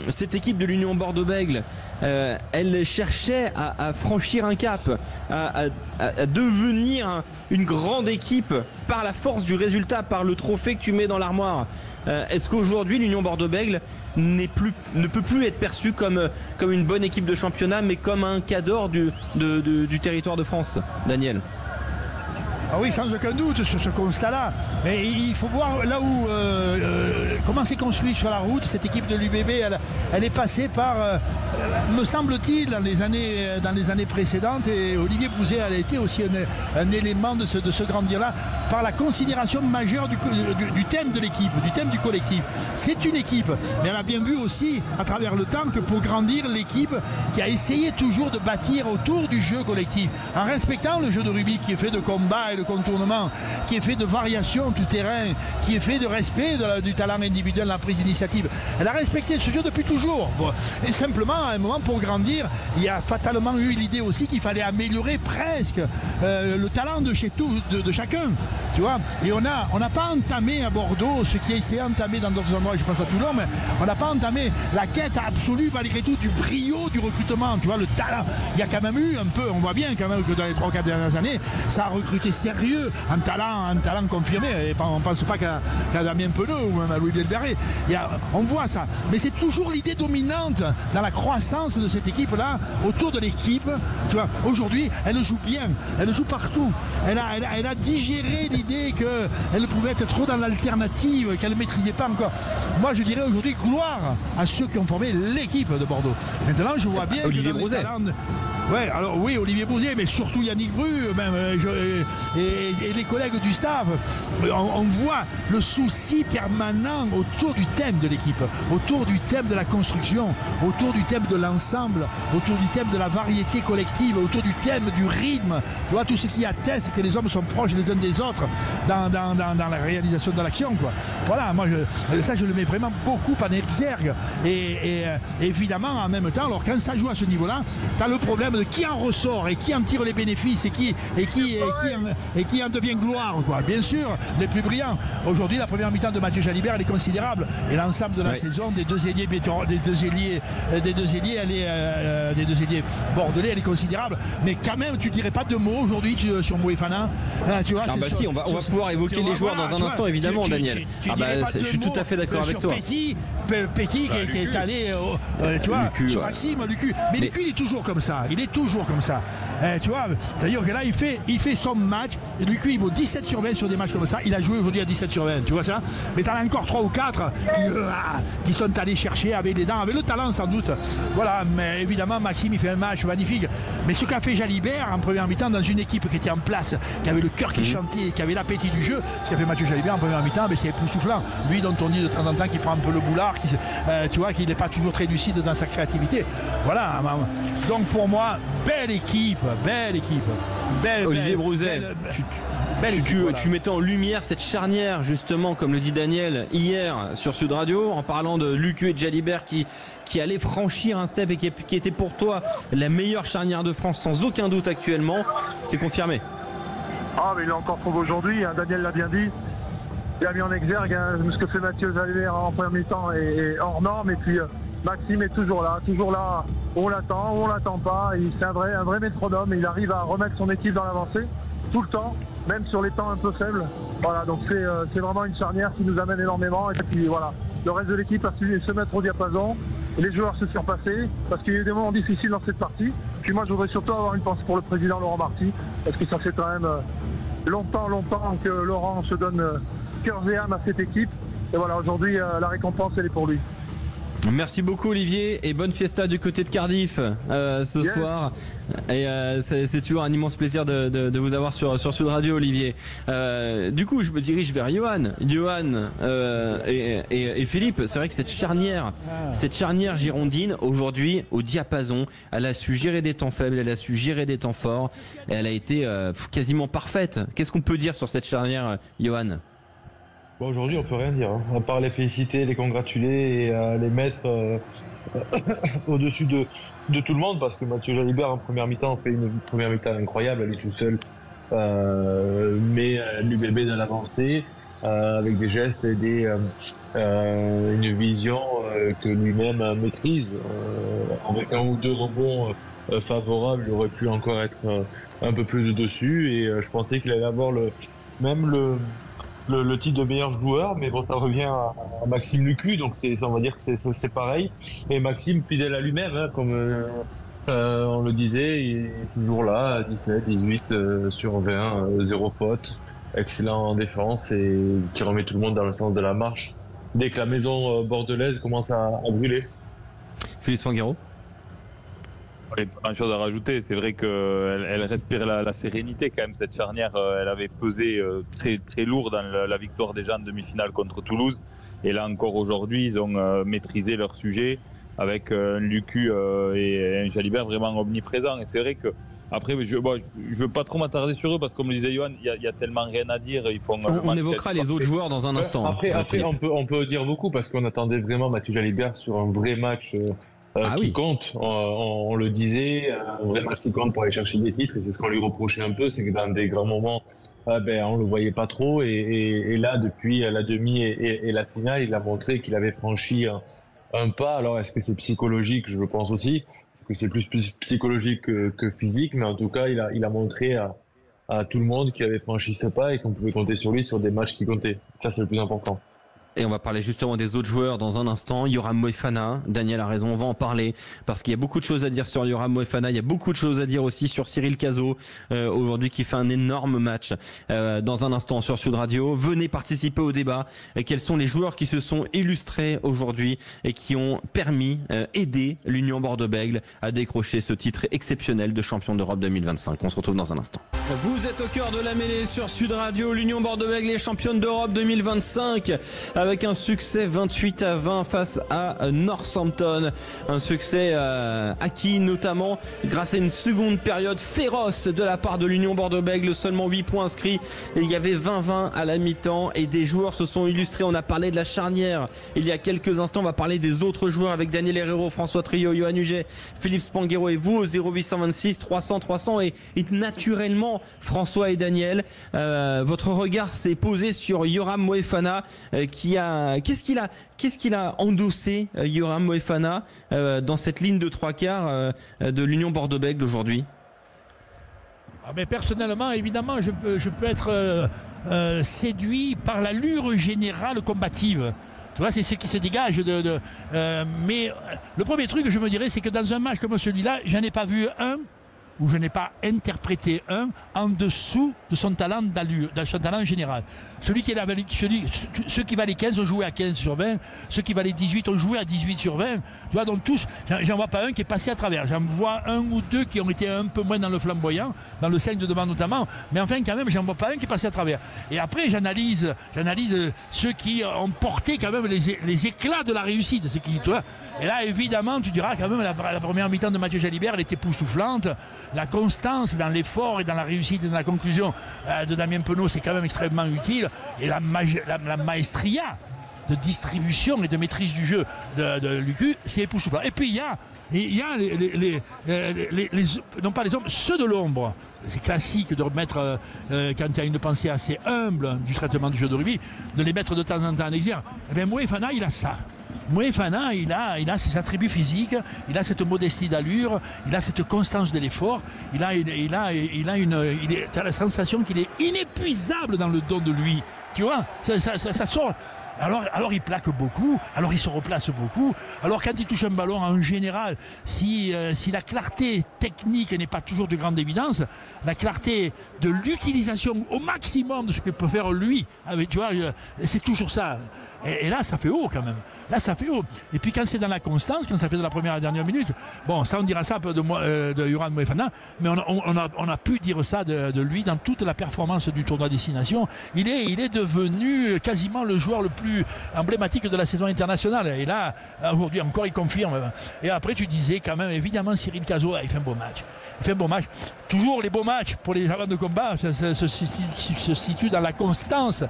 [SPEAKER 3] Cette équipe de l'Union Bordeaux-Bègles, elle cherchait à franchir un cap, à devenir une grande équipe par la force du résultat, par le trophée que tu mets dans l'armoire. Est-ce qu'aujourd'hui l'Union Bordeaux-Bègles ne peut plus être perçue comme une bonne équipe de championnat, mais comme un cadre du territoire de France, Daniel?
[SPEAKER 9] Ah oui, sans aucun doute sur ce constat-là. Mais il faut voir là où comment c'est construit sur la route. Cette équipe de l'UBB, elle est passée par, me semble-t-il, dans les années précédentes. Et Olivier Brouzet a été aussi un élément de ce grandir-là, par la considération majeure du thème de l'équipe, du thème du collectif. C'est une équipe, mais elle a bien vu aussi à travers le temps que pour grandir, l'équipe qui a essayé toujours de bâtir autour du jeu collectif, en respectant le jeu de rugby qui est fait de combat et de contournement, qui est fait de variation tout terrain, qui est fait de respect du talent individuel, de la prise d'initiative. Elle a respecté ce jeu depuis toujours. Bon. Et simplement, à un moment, pour grandir, il y a fatalement eu l'idée aussi qu'il fallait améliorer presque le talent de chacun. Tu vois, et on n'a pas entamé à Bordeaux ce qui a essayé d'entamer dans d'autres endroits, je pense à Toulon, mais on n'a pas entamé la quête absolue malgré tout du brio du recrutement, tu vois, le talent. Il y a quand même eu un peu, on voit bien quand même que dans les 3-4 dernières années, ça a recruté sérieux, un talent confirmé, et on ne pense pas qu'à Damien Penaud ou même à Louis Delberret. On voit ça, mais c'est toujours l'idée dominante dans la croissance de cette équipe-là, autour de l'équipe. Tu vois, aujourd'hui, elle joue bien, elle joue partout, elle a digéré l'idée qu'elle pouvait être trop dans l'alternative, qu'elle ne maîtrisait pas encore. Moi, je dirais aujourd'hui gloire à ceux qui ont formé l'équipe de Bordeaux. Maintenant, je vois bien
[SPEAKER 3] Olivier Brouzet.
[SPEAKER 9] Ouais, alors oui, Olivier Brouzet, mais surtout Yannick Bru, même, et les collègues du staff. On voit le souci permanent autour du thème de l'équipe, autour du thème de la construction, autour du thème de l'ensemble, autour du thème de la variété collective, autour du thème du rythme. Tu vois, tout ce qui atteste que les hommes sont proches les uns des autres dans la réalisation de l'action, quoi. Voilà, moi, ça, je le mets vraiment beaucoup en exergue. Et évidemment, en même temps, alors quand ça joue à ce niveau-là, tu as le problème de qui en ressort et qui en tire les bénéfices et qui en devient gloire, quoi. Bien sûr, les plus brillants. Aujourd'hui, la première mi-temps de Mathieu Jalibert, elle est considérable. Et l'ensemble de la saison des deux ailiers bordelais, elle est considérable. Mais quand même, tu dirais pas de mots aujourd'hui sur Moefana. Tu vois,
[SPEAKER 3] si, on va pouvoir évoquer les joueurs dans un instant, évidemment, Daniel. Je suis tout à fait d'accord avec toi.
[SPEAKER 9] Petit qui est allé, tu vois, sur Maxime, Lucu. Mais Lucu, il est toujours comme ça. Il est toujours comme ça. Tu vois, c'est-à-dire que là, il fait son match. Et Lucu, il vaut 17 sur 20 sur des matchs comme ça. Il a joué aujourd'hui à 17 sur 20. Tu vois ça? Mais t'en as encore 3 ou 4 qui sont allés chercher avec des dents, avec le talent sans doute. Voilà, mais évidemment, Maxime, il fait un match magnifique. Mais ce qu'a fait Jalibert en première mi-temps dans une équipe qui était en place, qui avait le cœur qui chantait, qui avait l'appétit du jeu, ce qu'a fait Mathieu Jalibert en première mi-temps, c'est époustouflant. Lui, dont on dit de temps en temps qu'il prend un peu le boulard, tu vois, qu'il n'est pas toujours très lucide dans sa créativité. Voilà. Donc pour moi, belle équipe.
[SPEAKER 3] Olivier Brouzet, tu mettais en lumière cette charnière, justement, comme le dit Daniel hier sur Sud Radio, en parlant de Lucu et de Jalibert qui allait franchir un step et qui était pour toi la meilleure charnière de France sans aucun doute actuellement. C'est confirmé.
[SPEAKER 8] Ah, mais il est encore prouvé aujourd'hui, hein, Daniel l'a bien dit. Il a mis en exergue ce que fait Mathieu Jalibert en première mi-temps et hors norme. Et puis Maxime est toujours là. On l'attend, on l'attend pas. C'est un vrai métronome. Il arrive à remettre son équipe dans l'avancée tout le temps, même sur les temps un peu faibles. Voilà, donc c'est vraiment une charnière qui nous amène énormément. Et puis voilà, le reste de l'équipe a su se mettre au diapason. les joueurs se sont passés, parce qu'il y a eu des moments difficiles dans cette partie. Puis moi, je voudrais surtout avoir une pensée pour le président Laurent Marty, parce que ça fait quand même longtemps que Laurent se donne cœur et âme à cette équipe. Et voilà, aujourd'hui, la récompense, elle est pour lui.
[SPEAKER 3] Merci beaucoup Olivier et bonne fiesta du côté de Cardiff ce soir. Et c'est toujours un immense plaisir de vous avoir sur Sud Radio, Olivier. Du coup, je me dirige vers Johan et Philippe. C'est vrai que cette charnière girondine aujourd'hui au diapason, elle a su gérer des temps faibles, elle a su gérer des temps forts et elle a été quasiment parfaite. Qu'est-ce qu'on peut dire sur cette charnière, Johan?
[SPEAKER 7] Bon, aujourd'hui, on peut rien dire, à part les féliciter, les congratuler et les mettre au-dessus de tout le monde, parce que Mathieu Jalibert en première mi-temps fait une première mi-temps incroyable, elle est tout seul, mais l'UBB dans l'avancée, avec des gestes et une vision que lui-même maîtrise. Avec un ou deux rebonds favorables, il aurait pu encore être un peu plus de dessus, et je pensais qu'il allait avoir le titre de meilleur joueur, mais bon, ça revient à Maxime Lucu, donc on va dire que c'est pareil. Et Maxime, fidèle à lui-même, hein, comme on le disait, il est toujours là, 17, 18 sur 20, 0 faute, excellent en défense et qui remet tout le monde dans le sens de la marche dès que la maison bordelaise commence à brûler.
[SPEAKER 3] Philippe Spanghero.
[SPEAKER 4] Pas grand-chose à rajouter, c'est vrai qu'elle respire la sérénité quand même, cette charnière. Elle avait pesé très, très lourd dans la victoire déjà en demi-finale contre Toulouse, et là encore aujourd'hui ils ont maîtrisé leur sujet avec un Lucu et un Jalibert vraiment omniprésents. Et c'est vrai que après, je veux pas trop m'attarder sur eux, parce que comme le disait Johan, il y a tellement rien à dire.
[SPEAKER 3] On évoquera les autres joueurs dans un instant.
[SPEAKER 7] Après on peut dire beaucoup, parce qu'on attendait vraiment Mathieu Jalibert sur un vrai match qui compte, on le disait, un vrai match qui compte pour aller chercher des titres, et c'est ce qu'on lui reprochait un peu, c'est que dans des grands moments, on le voyait pas trop, et là, depuis la demi et la finale, il a montré qu'il avait franchi un pas. Alors, est-ce que c'est psychologique? Je pense aussi que c'est plus psychologique que physique, mais en tout cas, il a montré à tout le monde qu'il avait franchi ce pas et qu'on pouvait compter sur lui sur des matchs qui comptaient. Ça, c'est le plus important.
[SPEAKER 3] Et on va parler justement des autres joueurs dans un instant. Yoram Moefana, Daniel a raison, on va en parler parce qu'il y a beaucoup de choses à dire sur Yoram Moefana. Il y a beaucoup de choses à dire aussi sur Cyril Cazot, aujourd'hui qui fait un énorme match. Dans un instant sur Sud Radio, venez participer au débat. Et quels sont les joueurs qui se sont illustrés aujourd'hui et qui ont permis, aider l'Union Bordeaux-Bègles à décrocher ce titre exceptionnel de champion d'Europe 2025. On se retrouve dans un instant. Vous êtes au cœur de la mêlée sur Sud Radio. L'Union Bordeaux-Bègles est championne d'Europe 2025. Avec un succès 28-20 face à Northampton. Un succès acquis notamment grâce à une seconde période féroce de la part de l'Union Bordeaux-Bègles. Seulement 8 points inscrits. Et il y avait 20-20 à la mi-temps et des joueurs se sont illustrés. On a parlé de la charnière il y a quelques instants. On va parler des autres joueurs avec Daniel Herrero, François Trio, Johan Huget, Philippe Spanghero et vous au 0826 300 300. Et naturellement, François et Daniel, votre regard s'est posé sur Yoram Moefana qu'est-ce qu'il a endossé, Yoram Moefana, dans cette ligne de trois quarts de l'Union Bordeaux-Bègles aujourd'hui?
[SPEAKER 9] Mais personnellement, évidemment, je peux être séduit par l'allure générale combative. Tu vois, c'est ce qui se dégage mais le premier truc que je me dirais, c'est que dans un match comme celui-là, j'en ai pas vu un où je n'ai pas interprété un en dessous de son talent d'allure, de son talent général. Ceux qui valaient 15 ont joué à 15 sur 20, ceux qui valaient 18 ont joué à 18 sur 20. Tu vois, donc tous, j'en vois pas un qui est passé à travers. J'en vois un ou deux qui ont été un peu moins dans le flamboyant, dans le 5 de devant notamment, mais enfin quand même, j'en vois pas un qui est passé à travers. Et après, j'analyse ceux qui ont porté quand même les éclats de la réussite. Tu vois. Et là, évidemment, tu diras quand même la première mi-temps de Mathieu Jalibert, elle était époustouflante. La constance dans l'effort et dans la réussite et dans la conclusion de Damien Penaud, c'est quand même extrêmement utile. Et la maestria de distribution et de maîtrise du jeu de Lucu, c'est époustouflant. Et puis il y a non pas les hommes, ceux de l'ombre. C'est classique de remettre, quand il y a une pensée assez humble du traitement du jeu de rugby, de les mettre de temps en temps en exergue. Eh bien, Moefana, il a ça. Moefana, il a ses attributs physiques, il a cette modestie d'allure, il a cette constance de l'effort, tu as la sensation qu'il est inépuisable dans le don de lui. Tu vois, ça sort. Alors il plaque beaucoup, alors il se replace beaucoup. Alors quand il touche un ballon en général, si la clarté technique n'est pas toujours de grande évidence, la clarté de l'utilisation au maximum de ce que peut faire lui, tu vois, c'est toujours ça. Et là, ça fait haut quand même. Là, ça fait haut. Et puis quand c'est dans la constance, quand ça fait de la première à la dernière minute, bon, ça on dira ça un peu de Yoran Moefana, mais on a pu dire ça de lui dans toute la performance du tournoi Destination. Il est devenu quasiment le joueur le plus emblématique de la saison internationale. Et là, aujourd'hui encore, il confirme. Et après, tu disais quand même, évidemment, Cyril Cazot, il fait un beau match. Il fait un beau match. Toujours les beaux matchs pour les avants de combat se situent dans la constance,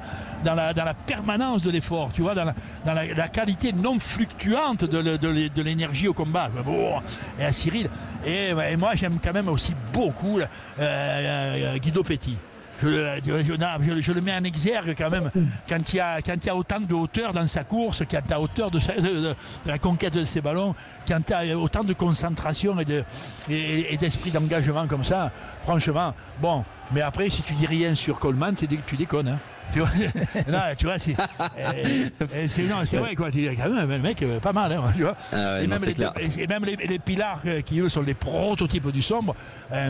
[SPEAKER 9] dans la permanence de l'effort, tu vois, dans la qualité non fluctuante de l'énergie au combat. Bon, et à Cyril. Et moi, j'aime quand même aussi beaucoup Guido Petit. Je le mets en exergue quand même quand il y a autant de hauteur dans sa course, quand il y a hauteur de la conquête de ses ballons, quand il y a autant de concentration et d'esprit d'engagement comme ça, franchement, bon, mais après si tu dis rien sur Coleman, c'est tu déconnes, hein. Tu vois, non, tu vois, c'est vrai quoi. Quand même, le mec, pas mal, hein, tu vois. Et même les pilars qui eux sont les prototypes du sombre.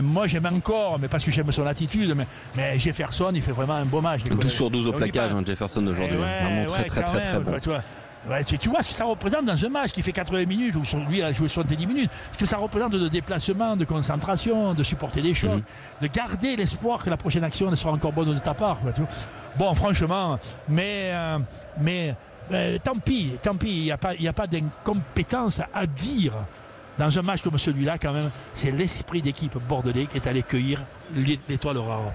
[SPEAKER 9] Moi, j'aime encore, mais parce que j'aime son attitude. Mais Jefferson, il fait vraiment un beau match.
[SPEAKER 3] 12 sur 12 au plaquage, Jefferson aujourd'hui. Vraiment très bon.
[SPEAKER 9] Tu vois. Ouais, tu vois ce que ça représente dans un match qui fait 80 minutes, où lui il a joué 70 minutes, ce que ça représente de déplacement, de concentration, de supporter des chocs, de garder l'espoir que la prochaine action sera encore bonne de ta part. Tu vois. Bon, franchement, mais tant pis, il n'y a pas d'incompétence à dire dans un match comme celui-là quand même. C'est l'esprit d'équipe bordelais qui est allé cueillir l'étoile rare.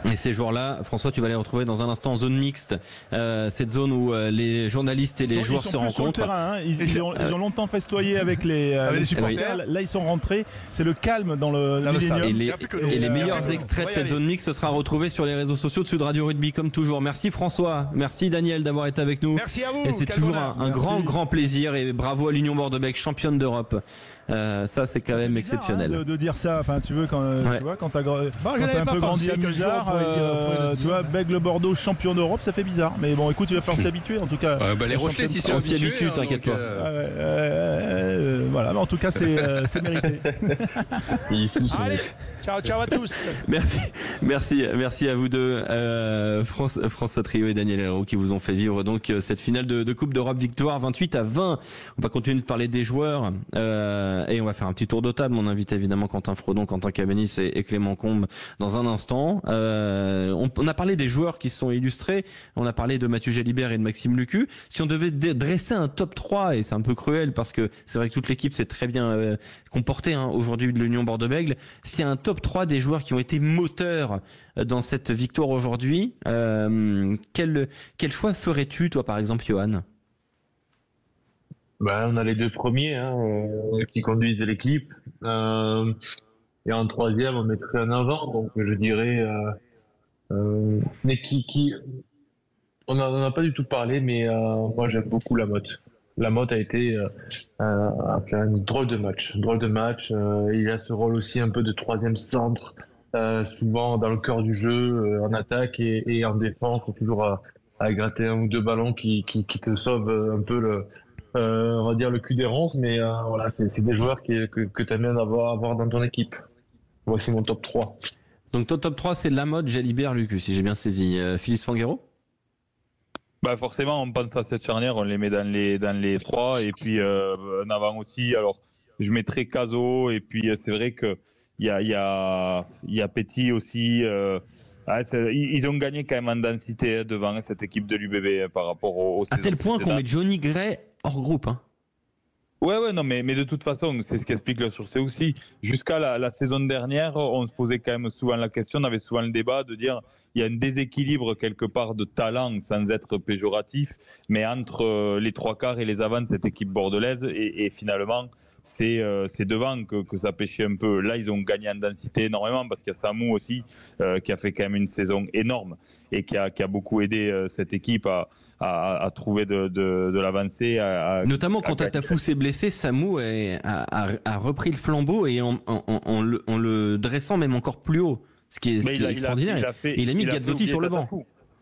[SPEAKER 3] Et ces joueurs-là, François, tu vas les retrouver dans un instant en zone mixte, cette zone où les journalistes et les joueurs se rencontrent.
[SPEAKER 1] Terrain, hein. Ils ont longtemps festoyé avec les supporters. Oui. Là, ils sont rentrés. C'est le calme dans le Millennium.
[SPEAKER 3] Et les meilleurs extraits de cette zone mixte, ce sera retrouvé sur les réseaux sociaux de Sud Radio Rugby comme toujours. Merci François, merci Daniel d'avoir été avec nous.
[SPEAKER 9] Merci à vous.
[SPEAKER 3] Et c'est toujours un grand plaisir et bravo à l'Union Bordeaux-Bègles, championne d'Europe. Ça c'est quand même
[SPEAKER 1] bizarre,
[SPEAKER 3] exceptionnel.
[SPEAKER 1] Hein, de dire ça, enfin tu vois quand t'as un peu grandi à Musard, tu vois Bègles Bordeaux champion d'Europe, ça fait bizarre. Mais bon, écoute, il va falloir s'habituer en tout cas.
[SPEAKER 6] Les Rochelais, si
[SPEAKER 3] on s'y habitue, t'inquiète pas.
[SPEAKER 1] Voilà, mais en tout cas c'est mérité.
[SPEAKER 2] Allez, ciao à tous.
[SPEAKER 3] Merci à vous deux, François Trio et Daniel Hérault, qui vous ont fait vivre donc cette finale de Coupe d'Europe, victoire 28-20. On va continuer de parler des joueurs. Et on va faire un petit tour de table. On invite évidemment Quentin Frodon, Quentin Cabanis et Clément Combe dans un instant. On a parlé des joueurs qui sont illustrés. On a parlé de Mathieu Jalibert et de Maxime Lucu. Si on devait dresser un top 3, et c'est un peu cruel parce que c'est vrai que toute l'équipe s'est très bien comportée aujourd'hui de l'Union Bordeaux-Bègles, s'il y a un top 3 des joueurs qui ont été moteurs dans cette victoire aujourd'hui, quel choix ferais-tu, toi, par exemple, Johan ?
[SPEAKER 7] On a les deux premiers qui conduisent l'équipe. Et en troisième, on mettrait en avant. Donc je dirais... mais on n'en a pas du tout parlé, mais moi j'aime beaucoup Lamotte. Lamotte a fait un drôle de match. Il a ce rôle aussi un peu de troisième centre, souvent dans le cœur du jeu, en attaque et en défense, toujours à gratter un ou deux ballons qui te sauvent un peu on va dire le cul des ronces, mais voilà, c'est des joueurs que tu aimes bien avoir dans ton équipe. Voici mon top 3.
[SPEAKER 3] Donc ton top 3, c'est Lamotte, Jalibert, Lucu, si j'ai bien saisi. Philippe Spanghero ?
[SPEAKER 4] Forcément, on pense à cette charnière, on les met dans les 3, et puis en avant aussi. Alors, je mettrais Cazot, et puis c'est vrai que il y a Petit aussi. Ils ont gagné quand même en densité devant cette équipe de l'UBB par rapport au
[SPEAKER 3] à tel point qu'on met Johnny Gray hors groupe. Hein.
[SPEAKER 4] Ouais, non, mais de toute façon, c'est ce qu'explique le succès aussi. Jusqu'à la saison dernière, on se posait quand même souvent la question, on avait souvent le débat de dire il y a un déséquilibre quelque part de talent, sans être péjoratif, mais entre les trois quarts et les avants de cette équipe bordelaise, et finalement, c'est devant que ça pêchait un peu. Là, ils ont gagné en densité énormément, parce qu'il y a Samou aussi, qui a fait quand même une saison énorme, et qui a beaucoup aidé cette équipe à trouver de l'avancée.
[SPEAKER 3] Notamment quand Tatafou s'est blessé, Samou a repris le flambeau et en le dressant même encore plus haut, ce qui est extraordinaire. Il a mis Gazzotti sur le banc.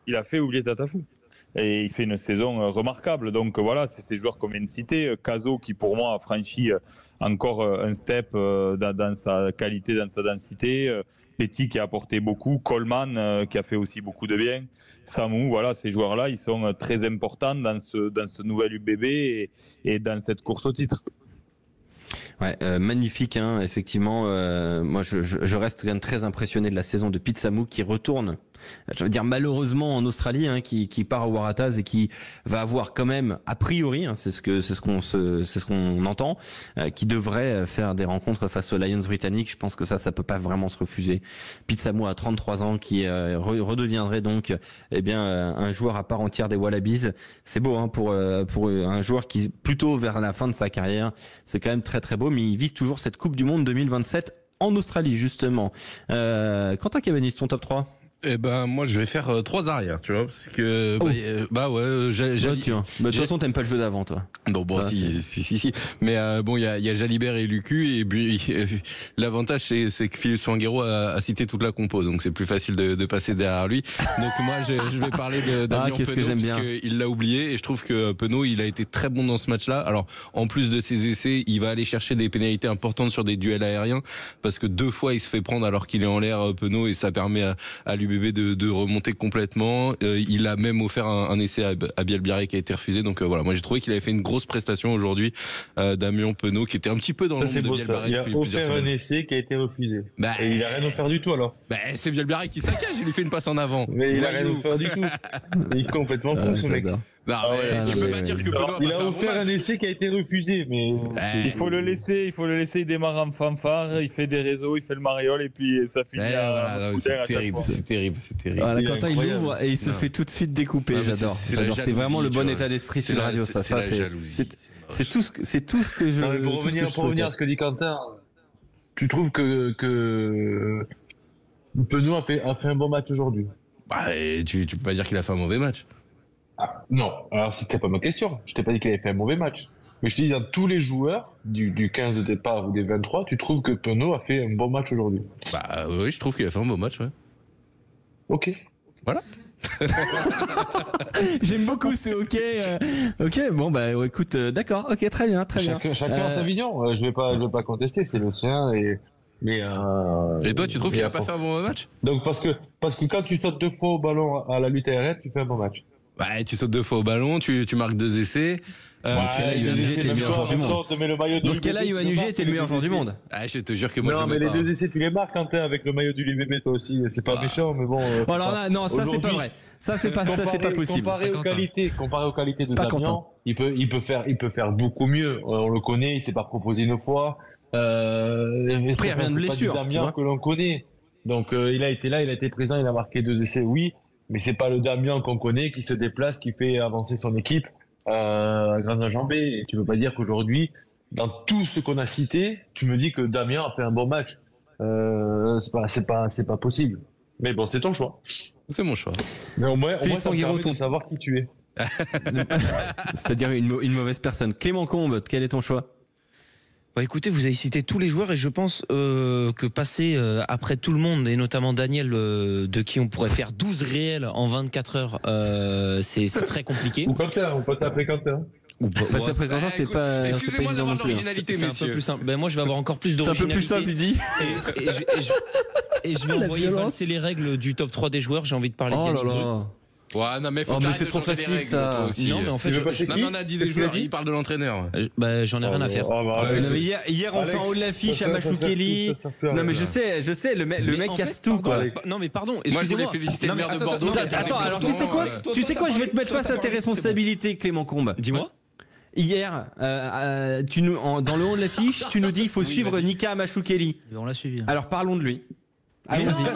[SPEAKER 4] il a fait oublier Tatafou. Et il fait une saison remarquable. Donc voilà, c'est ces joueurs qu'on vient de citer. Caso qui pour moi a franchi encore un step dans sa qualité, dans sa densité. Petit qui a apporté beaucoup. Coleman qui a fait aussi beaucoup de bien. Samou, voilà, ces joueurs-là, ils sont très importants dans ce nouvel UBB et dans cette course au titre.
[SPEAKER 3] Ouais, magnifique, hein, effectivement. Moi, je reste quand même très impressionné de la saison de Pete Samu qui retourne. Je veux dire malheureusement en Australie, hein, qui part au Waratahs et qui va avoir quand même a priori, hein, c'est ce qu'on entend, qui devrait faire des rencontres face aux Lions britanniques. Je pense que ça peut pas vraiment se refuser. Pete Samu a 33 ans, qui redeviendrait donc un joueur à part entière des Wallabies. C'est beau, hein, pour un joueur qui plutôt vers la fin de sa carrière, c'est quand même très très beau, mais il vise toujours cette Coupe du Monde 2027 en Australie justement. Quentin Cabanis, ton top 3?
[SPEAKER 6] Eh ben moi je vais faire 3 arrières, tu vois, parce que
[SPEAKER 3] tiens. De toute façon t'aimes pas le jeu d'avant, toi.
[SPEAKER 6] Non bon, si. Mais bon, il y a Jalibert et Lucu, et puis l'avantage c'est que Philippe Swanguero a cité toute la compo, donc c'est plus facile de passer derrière lui. Donc moi je vais parler d'Adrien Penaud,
[SPEAKER 3] que j'aime bien,
[SPEAKER 6] parce qu'il l'a oublié, et je trouve que Penaud il a été très bon dans ce match-là. Alors en plus de ses essais, il va aller chercher des pénalités importantes sur des duels aériens, parce que 2 fois il se fait prendre alors qu'il est en l'air, Penaud, et ça permet à l'UBB de remonter complètement. Il a même offert un essai à Bielbiaré qui a été refusé. Donc voilà, moi j'ai trouvé qu'il avait fait une grosse prestation aujourd'hui, Damien Penaud, qui était un petit peu dans l'ombre de Bielbiaré.
[SPEAKER 7] Il a offert un essai qui a été refusé. Et il a rien offert du tout alors.
[SPEAKER 6] C'est Bielbiaré qui saccage, il lui fait une passe en avant.
[SPEAKER 7] Mais il a rien offert du tout. Il est complètement fou ce mec.
[SPEAKER 6] Tu peux pas dire que Penaud
[SPEAKER 7] il a offert un essai qui a été refusé, mais
[SPEAKER 4] il faut le laisser, il démarre en fanfare, il fait des réseaux, il fait le mariole, et puis ça finit
[SPEAKER 6] c'est terrible.
[SPEAKER 3] Voilà, Quentin il ouvre et il se fait tout de suite découper. J'adore. C'est vraiment le bon état d'esprit sur la radio. C'est tout ce que je.
[SPEAKER 7] Pour revenir à ce que dit Quentin, tu trouves que Penaud a fait un bon match aujourd'hui?
[SPEAKER 6] Tu peux pas dire qu'il a fait un mauvais match.
[SPEAKER 7] Non, alors c'était pas ma question. Je t'ai pas dit qu'il avait fait un mauvais match. Mais je te dis, dans tous les joueurs du 15 de départ ou des 23, tu trouves que Penaud a fait un bon match aujourd'hui?
[SPEAKER 6] Oui, je trouve qu'il a fait un bon match, ouais.
[SPEAKER 7] Ok.
[SPEAKER 6] Voilà.
[SPEAKER 3] J'aime beaucoup ce ok, bon écoute, d'accord, ok, très bien.
[SPEAKER 7] Chacun a sa vision. Je vais pas contester, c'est le sien mais
[SPEAKER 6] et toi, tu trouves qu'il a pas fait un bon match?
[SPEAKER 7] Donc parce que quand tu sautes 2 fois au ballon à la lutte aérienne, tu fais un bon match.
[SPEAKER 6] Tu sautes 2 fois au ballon, tu marques 2 essais.
[SPEAKER 3] Dans ce cas-là, Yohann Huget était le meilleur joueur du monde. Dans ce cas-là, Yohann Huget était le meilleur joueur du monde.
[SPEAKER 6] Je te jure que moi,
[SPEAKER 7] non, mais les 2 essais, tu les marques, Quentin, avec le maillot du LBB, toi aussi. C'est pas méchant, mais bon.
[SPEAKER 3] Non, ça c'est pas vrai. Ça c'est pas possible.
[SPEAKER 7] Comparé aux qualités de Damien, il peut faire beaucoup mieux. On le connaît, il s'est pas proposé une fois.
[SPEAKER 3] Après, il revient de blessure.
[SPEAKER 7] C'est pas du Damien que l'on connaît. Donc il a été là, il a été présent, il a marqué 2 essais, oui. Mais c'est pas le Damien qu'on connaît, qui se déplace, qui fait avancer son équipe à grande enjambée. Et tu peux pas dire qu'aujourd'hui, dans tout ce qu'on a cité, tu me dis que Damien a fait un bon match. C'est pas possible. Mais bon, c'est ton choix.
[SPEAKER 6] C'est mon choix.
[SPEAKER 7] Mais au moins ça me permet de savoir qui tu es.
[SPEAKER 3] C'est-à-dire une mauvaise personne. Clément Combe, quel est ton choix?
[SPEAKER 10] Écoutez, vous avez cité tous les joueurs et je pense que passer après tout le monde, et notamment Daniel, de qui on pourrait faire 12 réels en 24 heures, c'est très compliqué.
[SPEAKER 7] Ou Quentin, on passe après Quentin.
[SPEAKER 3] Passer après Quentin, c'est pas évident non plus.
[SPEAKER 10] C'est un peu plus simple. Moi, je vais avoir encore plus d'originalité.
[SPEAKER 3] C'est un peu plus simple, il dit.
[SPEAKER 10] Et je vais envoyer valser les règles du top 3 des joueurs. J'ai envie de parler de Yannick Dreux.
[SPEAKER 6] Ouais, non, mais
[SPEAKER 3] c'est trop facile ça.
[SPEAKER 10] Non, mais en fait,
[SPEAKER 6] on a dit des joueurs, il parle de l'entraîneur.
[SPEAKER 10] J'en ai rien à faire.
[SPEAKER 3] Hier, on fait en haut de l'affiche à Machoukeli. Non, mais je sais, le mec casse tout, quoi.
[SPEAKER 10] Non, mais pardon,
[SPEAKER 6] excusez-moi. Moi, je voulais féliciter le maire de Bordeaux.
[SPEAKER 3] Attends, alors tu sais quoi, je vais te mettre face à tes responsabilités, Clément Combe.
[SPEAKER 10] Dis-moi.
[SPEAKER 3] Hier, dans le haut de l'affiche, tu nous dis il faut suivre Nika Machoukeli.
[SPEAKER 11] On l'a suivi.
[SPEAKER 3] Alors parlons de lui.
[SPEAKER 10] Allons-y. Non.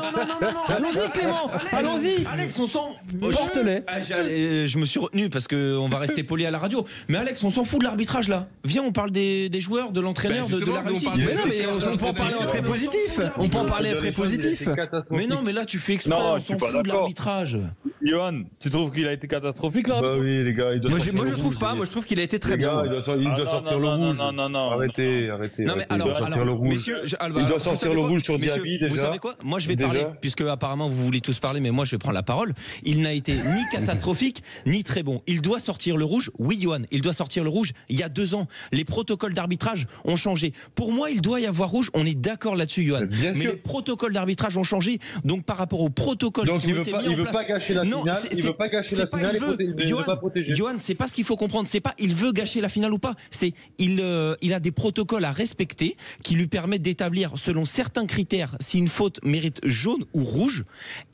[SPEAKER 3] Allons-y, Clément. Allons-y.
[SPEAKER 10] Alex, on s'en.
[SPEAKER 3] Porte-les.
[SPEAKER 10] Je me suis retenu parce qu'on va rester poli à la radio. Mais Alex, on s'en fout de l'arbitrage là. Viens, on parle des joueurs, de l'entraîneur, de la réussite.
[SPEAKER 3] Mais non, mais on peut en parler en très positif. On peut en parler très positif.
[SPEAKER 10] Mais non, mais là, tu fais exprès, on s'en fout de l'arbitrage.
[SPEAKER 4] Johan, tu trouves qu'il a été catastrophique là?
[SPEAKER 7] Bah oui, les gars, il doit
[SPEAKER 3] Moi,
[SPEAKER 7] sortir
[SPEAKER 3] je
[SPEAKER 7] le
[SPEAKER 3] trouve
[SPEAKER 7] rouge,
[SPEAKER 3] pas. Moi, je trouve qu'il a été très
[SPEAKER 7] les
[SPEAKER 3] bien.
[SPEAKER 7] gars, il doit sortir le rouge.
[SPEAKER 4] Non.
[SPEAKER 7] Arrêtez.
[SPEAKER 3] Non, mais
[SPEAKER 7] Il doit sortir le rouge.
[SPEAKER 3] messieurs,
[SPEAKER 7] Il doit sortir le rouge sur Diaby déjà.
[SPEAKER 3] Vous savez quoi? Moi, je vais
[SPEAKER 7] Déjà.
[SPEAKER 3] parler, puisque apparemment vous voulez tous parler, mais moi, je vais prendre la parole. Il n'a été ni catastrophique, ni très bon. Il doit sortir le rouge. Oui, Johan, il doit sortir le rouge. Il y a 2 ans, les protocoles d'arbitrage ont changé. Pour moi, il doit y avoir rouge. On est d'accord là-dessus, Johan. Mais les protocoles d'arbitrage ont changé. Donc, par rapport aux protocoles
[SPEAKER 7] Donc,
[SPEAKER 3] qui ont été mis en place.
[SPEAKER 7] il veut pas gâcher la finale. Il veut pas gâcher la finale et ne pas protéger.
[SPEAKER 3] Johan, c'est pas ce qu'il faut comprendre. C'est pas il veut gâcher la finale ou pas. C'est il a des protocoles à respecter qui lui permettent d'établir selon certains critères si une faute mérite jaune ou rouge.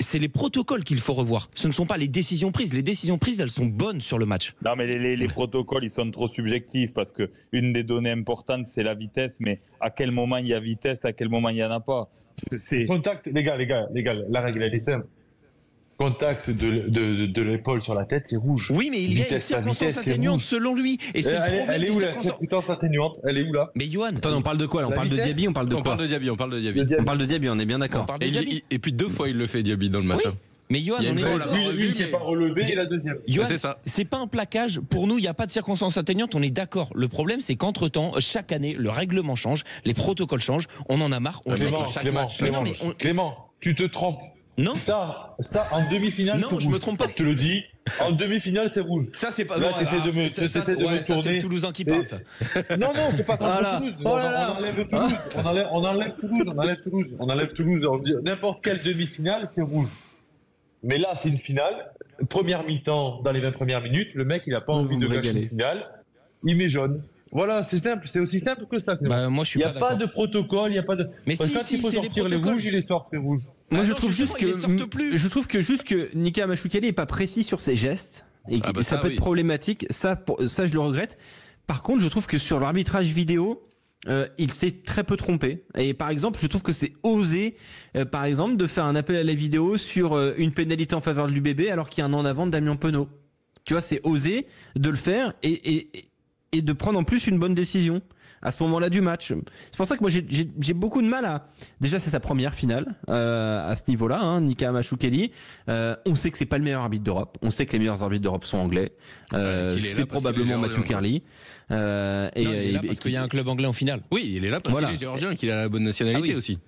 [SPEAKER 3] C'est les protocoles qu'il faut revoir. Ce ne sont pas les décisions prises. Les décisions prises, elles sont bonnes sur le match.
[SPEAKER 4] Non, mais les protocoles, ils sont trop subjectifs parce que une des données importantes, c'est la vitesse. Mais à quel moment il y a vitesse, à quel moment il n'y en a pas?
[SPEAKER 7] Contact, les gars, la règle elle est simple. Contact de l'épaule sur la tête, c'est rouge.
[SPEAKER 3] Oui, mais il y a une circonstance atténuante selon lui. Et c'est le problème.
[SPEAKER 7] Elle est où la circonstance atténuante? Elle est où là?
[SPEAKER 3] Mais Johan,
[SPEAKER 6] attends, on parle de quoi là? On parle de Diaby, on parle de quoi? On parle de Diaby, on parle de Diaby, on est bien d'accord. Et puis 2 fois il le fait Diaby dans le match.
[SPEAKER 3] Oui. Mais Johan, on est d'accord.
[SPEAKER 7] Une qui n'est pas relevée et la deuxième.
[SPEAKER 3] Johan, c'est pas un plaquage. Pour nous, il n'y a pas de circonstances atténuantes. On est d'accord. Le problème, c'est qu'entre-temps, chaque année, le règlement change, les protocoles changent. On en a marre.
[SPEAKER 7] Clément, tu te trompes.
[SPEAKER 3] Non.
[SPEAKER 7] Ça, en demi-finale,
[SPEAKER 3] non, je me trompe pas.
[SPEAKER 7] Je te le dis. En demi-finale, c'est rouge.
[SPEAKER 3] Ça, c'est pas.
[SPEAKER 7] Là, t'essaies de me tourner.
[SPEAKER 3] C'est le Toulousain qui parle, ça.
[SPEAKER 7] Non, c'est pas contre Toulouse. On enlève Toulouse. N'importe quelle demi-finale, c'est rouge. Mais là, c'est une finale. Première mi-temps, dans les 20 premières minutes, le mec, il n'a pas envie de gâcher une finale. Il met jaune. Voilà, c'est simple, c'est aussi simple que ça.
[SPEAKER 3] Moi, je suis
[SPEAKER 7] il n'y a pas de protocole, il n'y a pas de.
[SPEAKER 3] Mais
[SPEAKER 7] quand il faut sortir les rouges, il les sort les rouges.
[SPEAKER 3] Moi, je trouve juste que
[SPEAKER 6] juste que Nika Machoukeli est pas précis sur ses gestes et que ça peut être problématique. Ça, je le regrette. Par contre, je trouve que sur l'arbitrage vidéo, il s'est très peu trompé. Et par exemple, je trouve que c'est osé, par exemple, de faire un appel à la vidéo sur une pénalité en faveur de l'UBB alors qu'il y a un en avant de Damien Penaud. Tu vois, c'est osé de le faire et de prendre en plus une bonne décision à ce moment-là du match. C'est pour ça que moi j'ai beaucoup de mal à... Déjà, c'est sa première finale à ce niveau-là, Nika Machoukeli. On sait que c'est pas le meilleur arbitre d'Europe. On sait que les meilleurs arbitres d'Europe sont anglais. C'est probablement Mathieu Carli.
[SPEAKER 3] Parce qu'il y a un club anglais en finale.
[SPEAKER 6] Oui, il est là parce qu'il est géorgien, qu'il a la bonne nationalité aussi.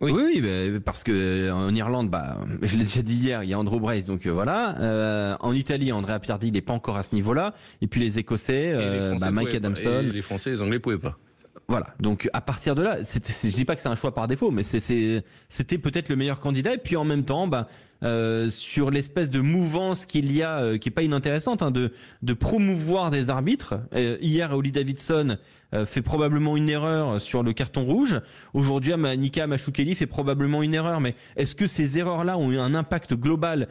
[SPEAKER 3] Oui,
[SPEAKER 6] parce que en Irlande, je l'ai déjà dit hier, il y a Andrew Brace, donc voilà. En Italie, Andrea Pirdi, il n'est pas encore à ce niveau-là. Et puis les Écossais, Mike Adamson. Et les Français, les Anglais pouvaient pas.
[SPEAKER 3] Voilà, donc à partir de là, je dis pas que c'est un choix par défaut, mais c'était peut-être le meilleur candidat. Et puis en même temps, sur l'espèce de mouvance qu'il y a, qui est pas inintéressante, de promouvoir des arbitres. Hier, Oli Davidson fait probablement une erreur sur le carton rouge. Aujourd'hui, Nika Machoukeli fait probablement une erreur. Mais est-ce que ces erreurs-là ont eu un impact global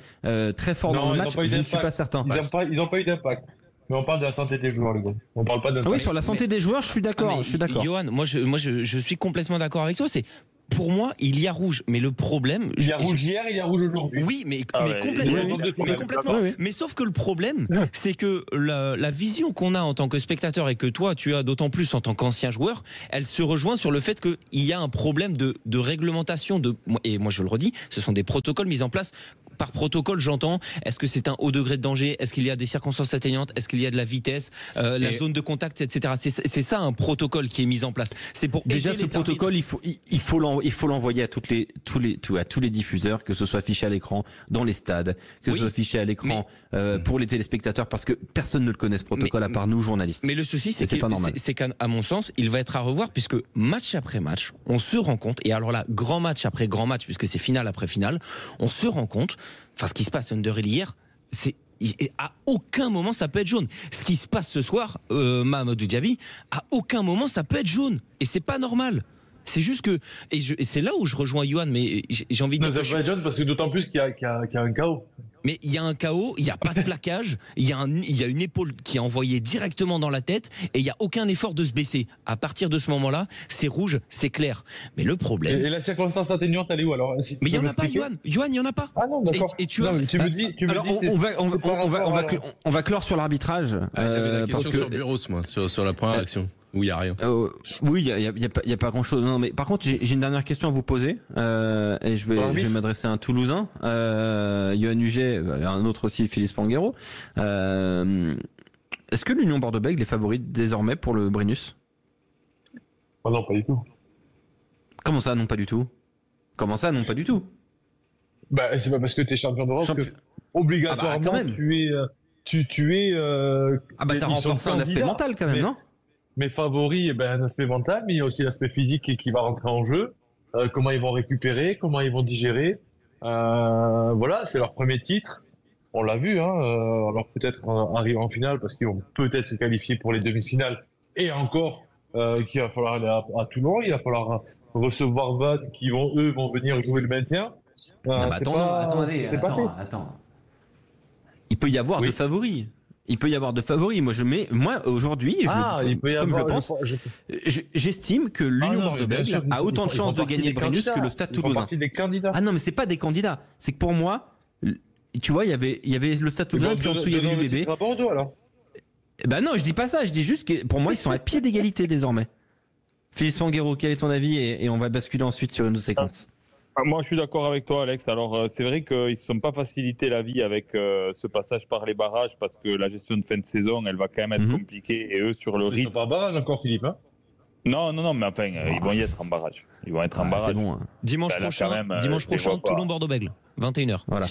[SPEAKER 3] très fort dans le match? Je ne suis pas certain.
[SPEAKER 7] Ils n'ont pas eu d'impact. Mais on parle de la santé des joueurs, les gars. On parle pas d'impact.
[SPEAKER 3] Oui, sur la santé des joueurs, je suis d'accord. Johan, moi, je suis complètement d'accord avec toi. Pour moi, il y a rouge, mais le problème...
[SPEAKER 7] Il y a rouge hier, il y a rouge aujourd'hui.
[SPEAKER 3] Oui, mais complètement. Mais sauf que le problème, c'est que la vision qu'on a en tant que spectateur et que toi, tu as d'autant plus en tant qu'ancien joueur, elle se rejoint sur le fait qu'il y a un problème de réglementation. Et moi, je le redis, ce sont des protocoles mis en place. Par protocole, j'entends, est-ce que c'est un haut degré de danger? Est-ce qu'il y a des circonstances atténuantes? Est-ce qu'il y a de la vitesse, la zone de contact, etc. C'est ça un protocole qui est mis en place. C'est pour
[SPEAKER 6] déjà ce protocole, il faut l'envoyer à tous les diffuseurs, que ce soit affiché à l'écran dans les stades, que ce soit affiché à l'écran pour les téléspectateurs, parce que personne ne le connaît ce protocole à part nous journalistes.
[SPEAKER 3] Mais le souci, c'est qu'à mon sens, il va être à revoir, puisque match après match, on se rend compte, et alors là, grand match après grand match, puisque c'est finale après finale, on se rend compte. Enfin, ce qui se passe à Underhill hier, à aucun moment ça peut être jaune. Ce qui se passe ce soir, Mahamadou Diaby, à aucun moment ça peut être jaune. Et c'est pas normal. C'est juste que... Et c'est là où je rejoins Johan, mais j'ai envie de dire...
[SPEAKER 7] Non, ça peut être jaune parce que d'autant plus qu'il y a un chaos.
[SPEAKER 3] Mais il y a un chaos, il n'y a pas de plaquage, il y a une épaule qui est envoyée directement dans la tête et il n'y a aucun effort de se baisser. À partir de ce moment-là, c'est rouge, c'est clair. Mais le problème...
[SPEAKER 7] Et la circonstance atténuante, elle est où alors?
[SPEAKER 3] Mais il n'y en a pas, Johan. Johan, il n'y en a pas.
[SPEAKER 7] Ah non, d'accord.
[SPEAKER 3] Et tu
[SPEAKER 7] me dis...
[SPEAKER 6] On va clore sur l'arbitrage. J'avais la question sur Buros, moi, sur la première action. Où il n'y a rien.
[SPEAKER 3] Oui, il y a pas grand-chose. Non, mais par contre, j'ai une dernière question à vous poser et je vais m'adresser à un Toulousain, Yoann Huget, un autre aussi, Philippe Spanghero. Est-ce que l'Union Bordeaux-Bègles est favorite désormais pour le Brennus?
[SPEAKER 7] Oh non, pas du tout.
[SPEAKER 3] Comment ça, non pas du tout? Comment ça, non pas du tout?
[SPEAKER 7] Bah, c'est pas parce que tu es champion d'Europe que obligatoirement tu es.
[SPEAKER 3] Ah bah t'as renforcé un aspect mental quand même, non?
[SPEAKER 7] Mais favoris, un aspect mental, mais il y a aussi l'aspect physique qui va rentrer en jeu. Comment ils vont récupérer, comment ils vont digérer. Voilà, c'est leur premier titre. On l'a vu, hein. Alors peut-être arriver en finale parce qu'ils vont peut-être se qualifier pour les demi-finales. Et encore, qu'il va falloir aller à Toulon, il va falloir recevoir Vannes qui vont venir jouer le maintien.
[SPEAKER 3] Attends. Il peut y avoir de favoris. Moi aujourd'hui, j'estime que l'Union Bordeaux-Bègles a autant de chances de gagner le Brennus que le Stade Toulousain. Ah non, mais c'est pas des candidats. C'est que pour moi, tu vois, il y avait le Stade Toulousain, puis en dessous il y avait l'UBB.
[SPEAKER 7] À Bordeaux alors.
[SPEAKER 3] Ben non, je dis pas ça. Je dis juste que pour moi, ils sont à pied d'égalité désormais. Philippe Spanghero, quel est ton avis et on va basculer ensuite sur une autre séquence.
[SPEAKER 4] Moi, je suis d'accord avec toi, Alex. Alors, c'est vrai qu'ils ne se sont pas facilité la vie avec ce passage par les barrages parce que la gestion de fin de saison, elle va quand même être compliquée. Et eux, sur le rythme.
[SPEAKER 7] Ils sont pas en barrage encore, Philippe, hein?
[SPEAKER 4] Non, mais enfin, ils vont y être en barrage. Ils vont être en barrage.
[SPEAKER 10] C'est bon. Hein. Dimanche prochain, Toulon-Bordeaux-Bègles, 21h.
[SPEAKER 3] Voilà.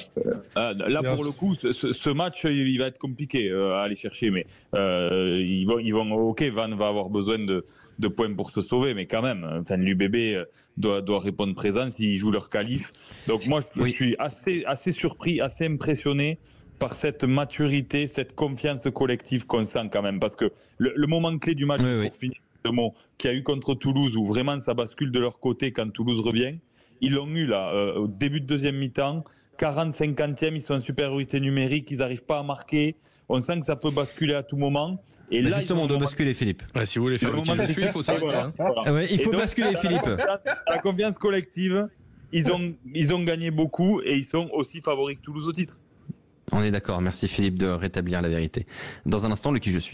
[SPEAKER 4] Là, pour le coup, ce match, il va être compliqué à aller chercher. Mais ils vont. Ok, Vannes va avoir besoin de points pour se sauver, mais quand même, enfin, l'UBB doit répondre présent s'ils jouent leur qualif. Donc moi, je suis assez surpris, assez impressionné par cette maturité, cette confiance collective qu'on sent quand même. Parce que le moment clé du match, pour finir, qu'il y a eu contre Toulouse, où vraiment ça bascule de leur côté quand Toulouse revient, ils l'ont eu là, au début de deuxième mi-temps, 40-50e, ils sont en supériorité numérique, ils n'arrivent pas à marquer. On sent que ça peut basculer à tout moment. Et là,
[SPEAKER 3] justement, on doit basculer, Philippe.
[SPEAKER 6] Si vous voulez faire le qui je suis, il faut s'arrêter.
[SPEAKER 3] Il faut basculer, Philippe.
[SPEAKER 4] La confiance collective, ils ont gagné beaucoup et ils sont aussi favoris que Toulouse au titre.
[SPEAKER 3] On est d'accord. Merci, Philippe, de rétablir la vérité. Dans un instant, le qui je suis.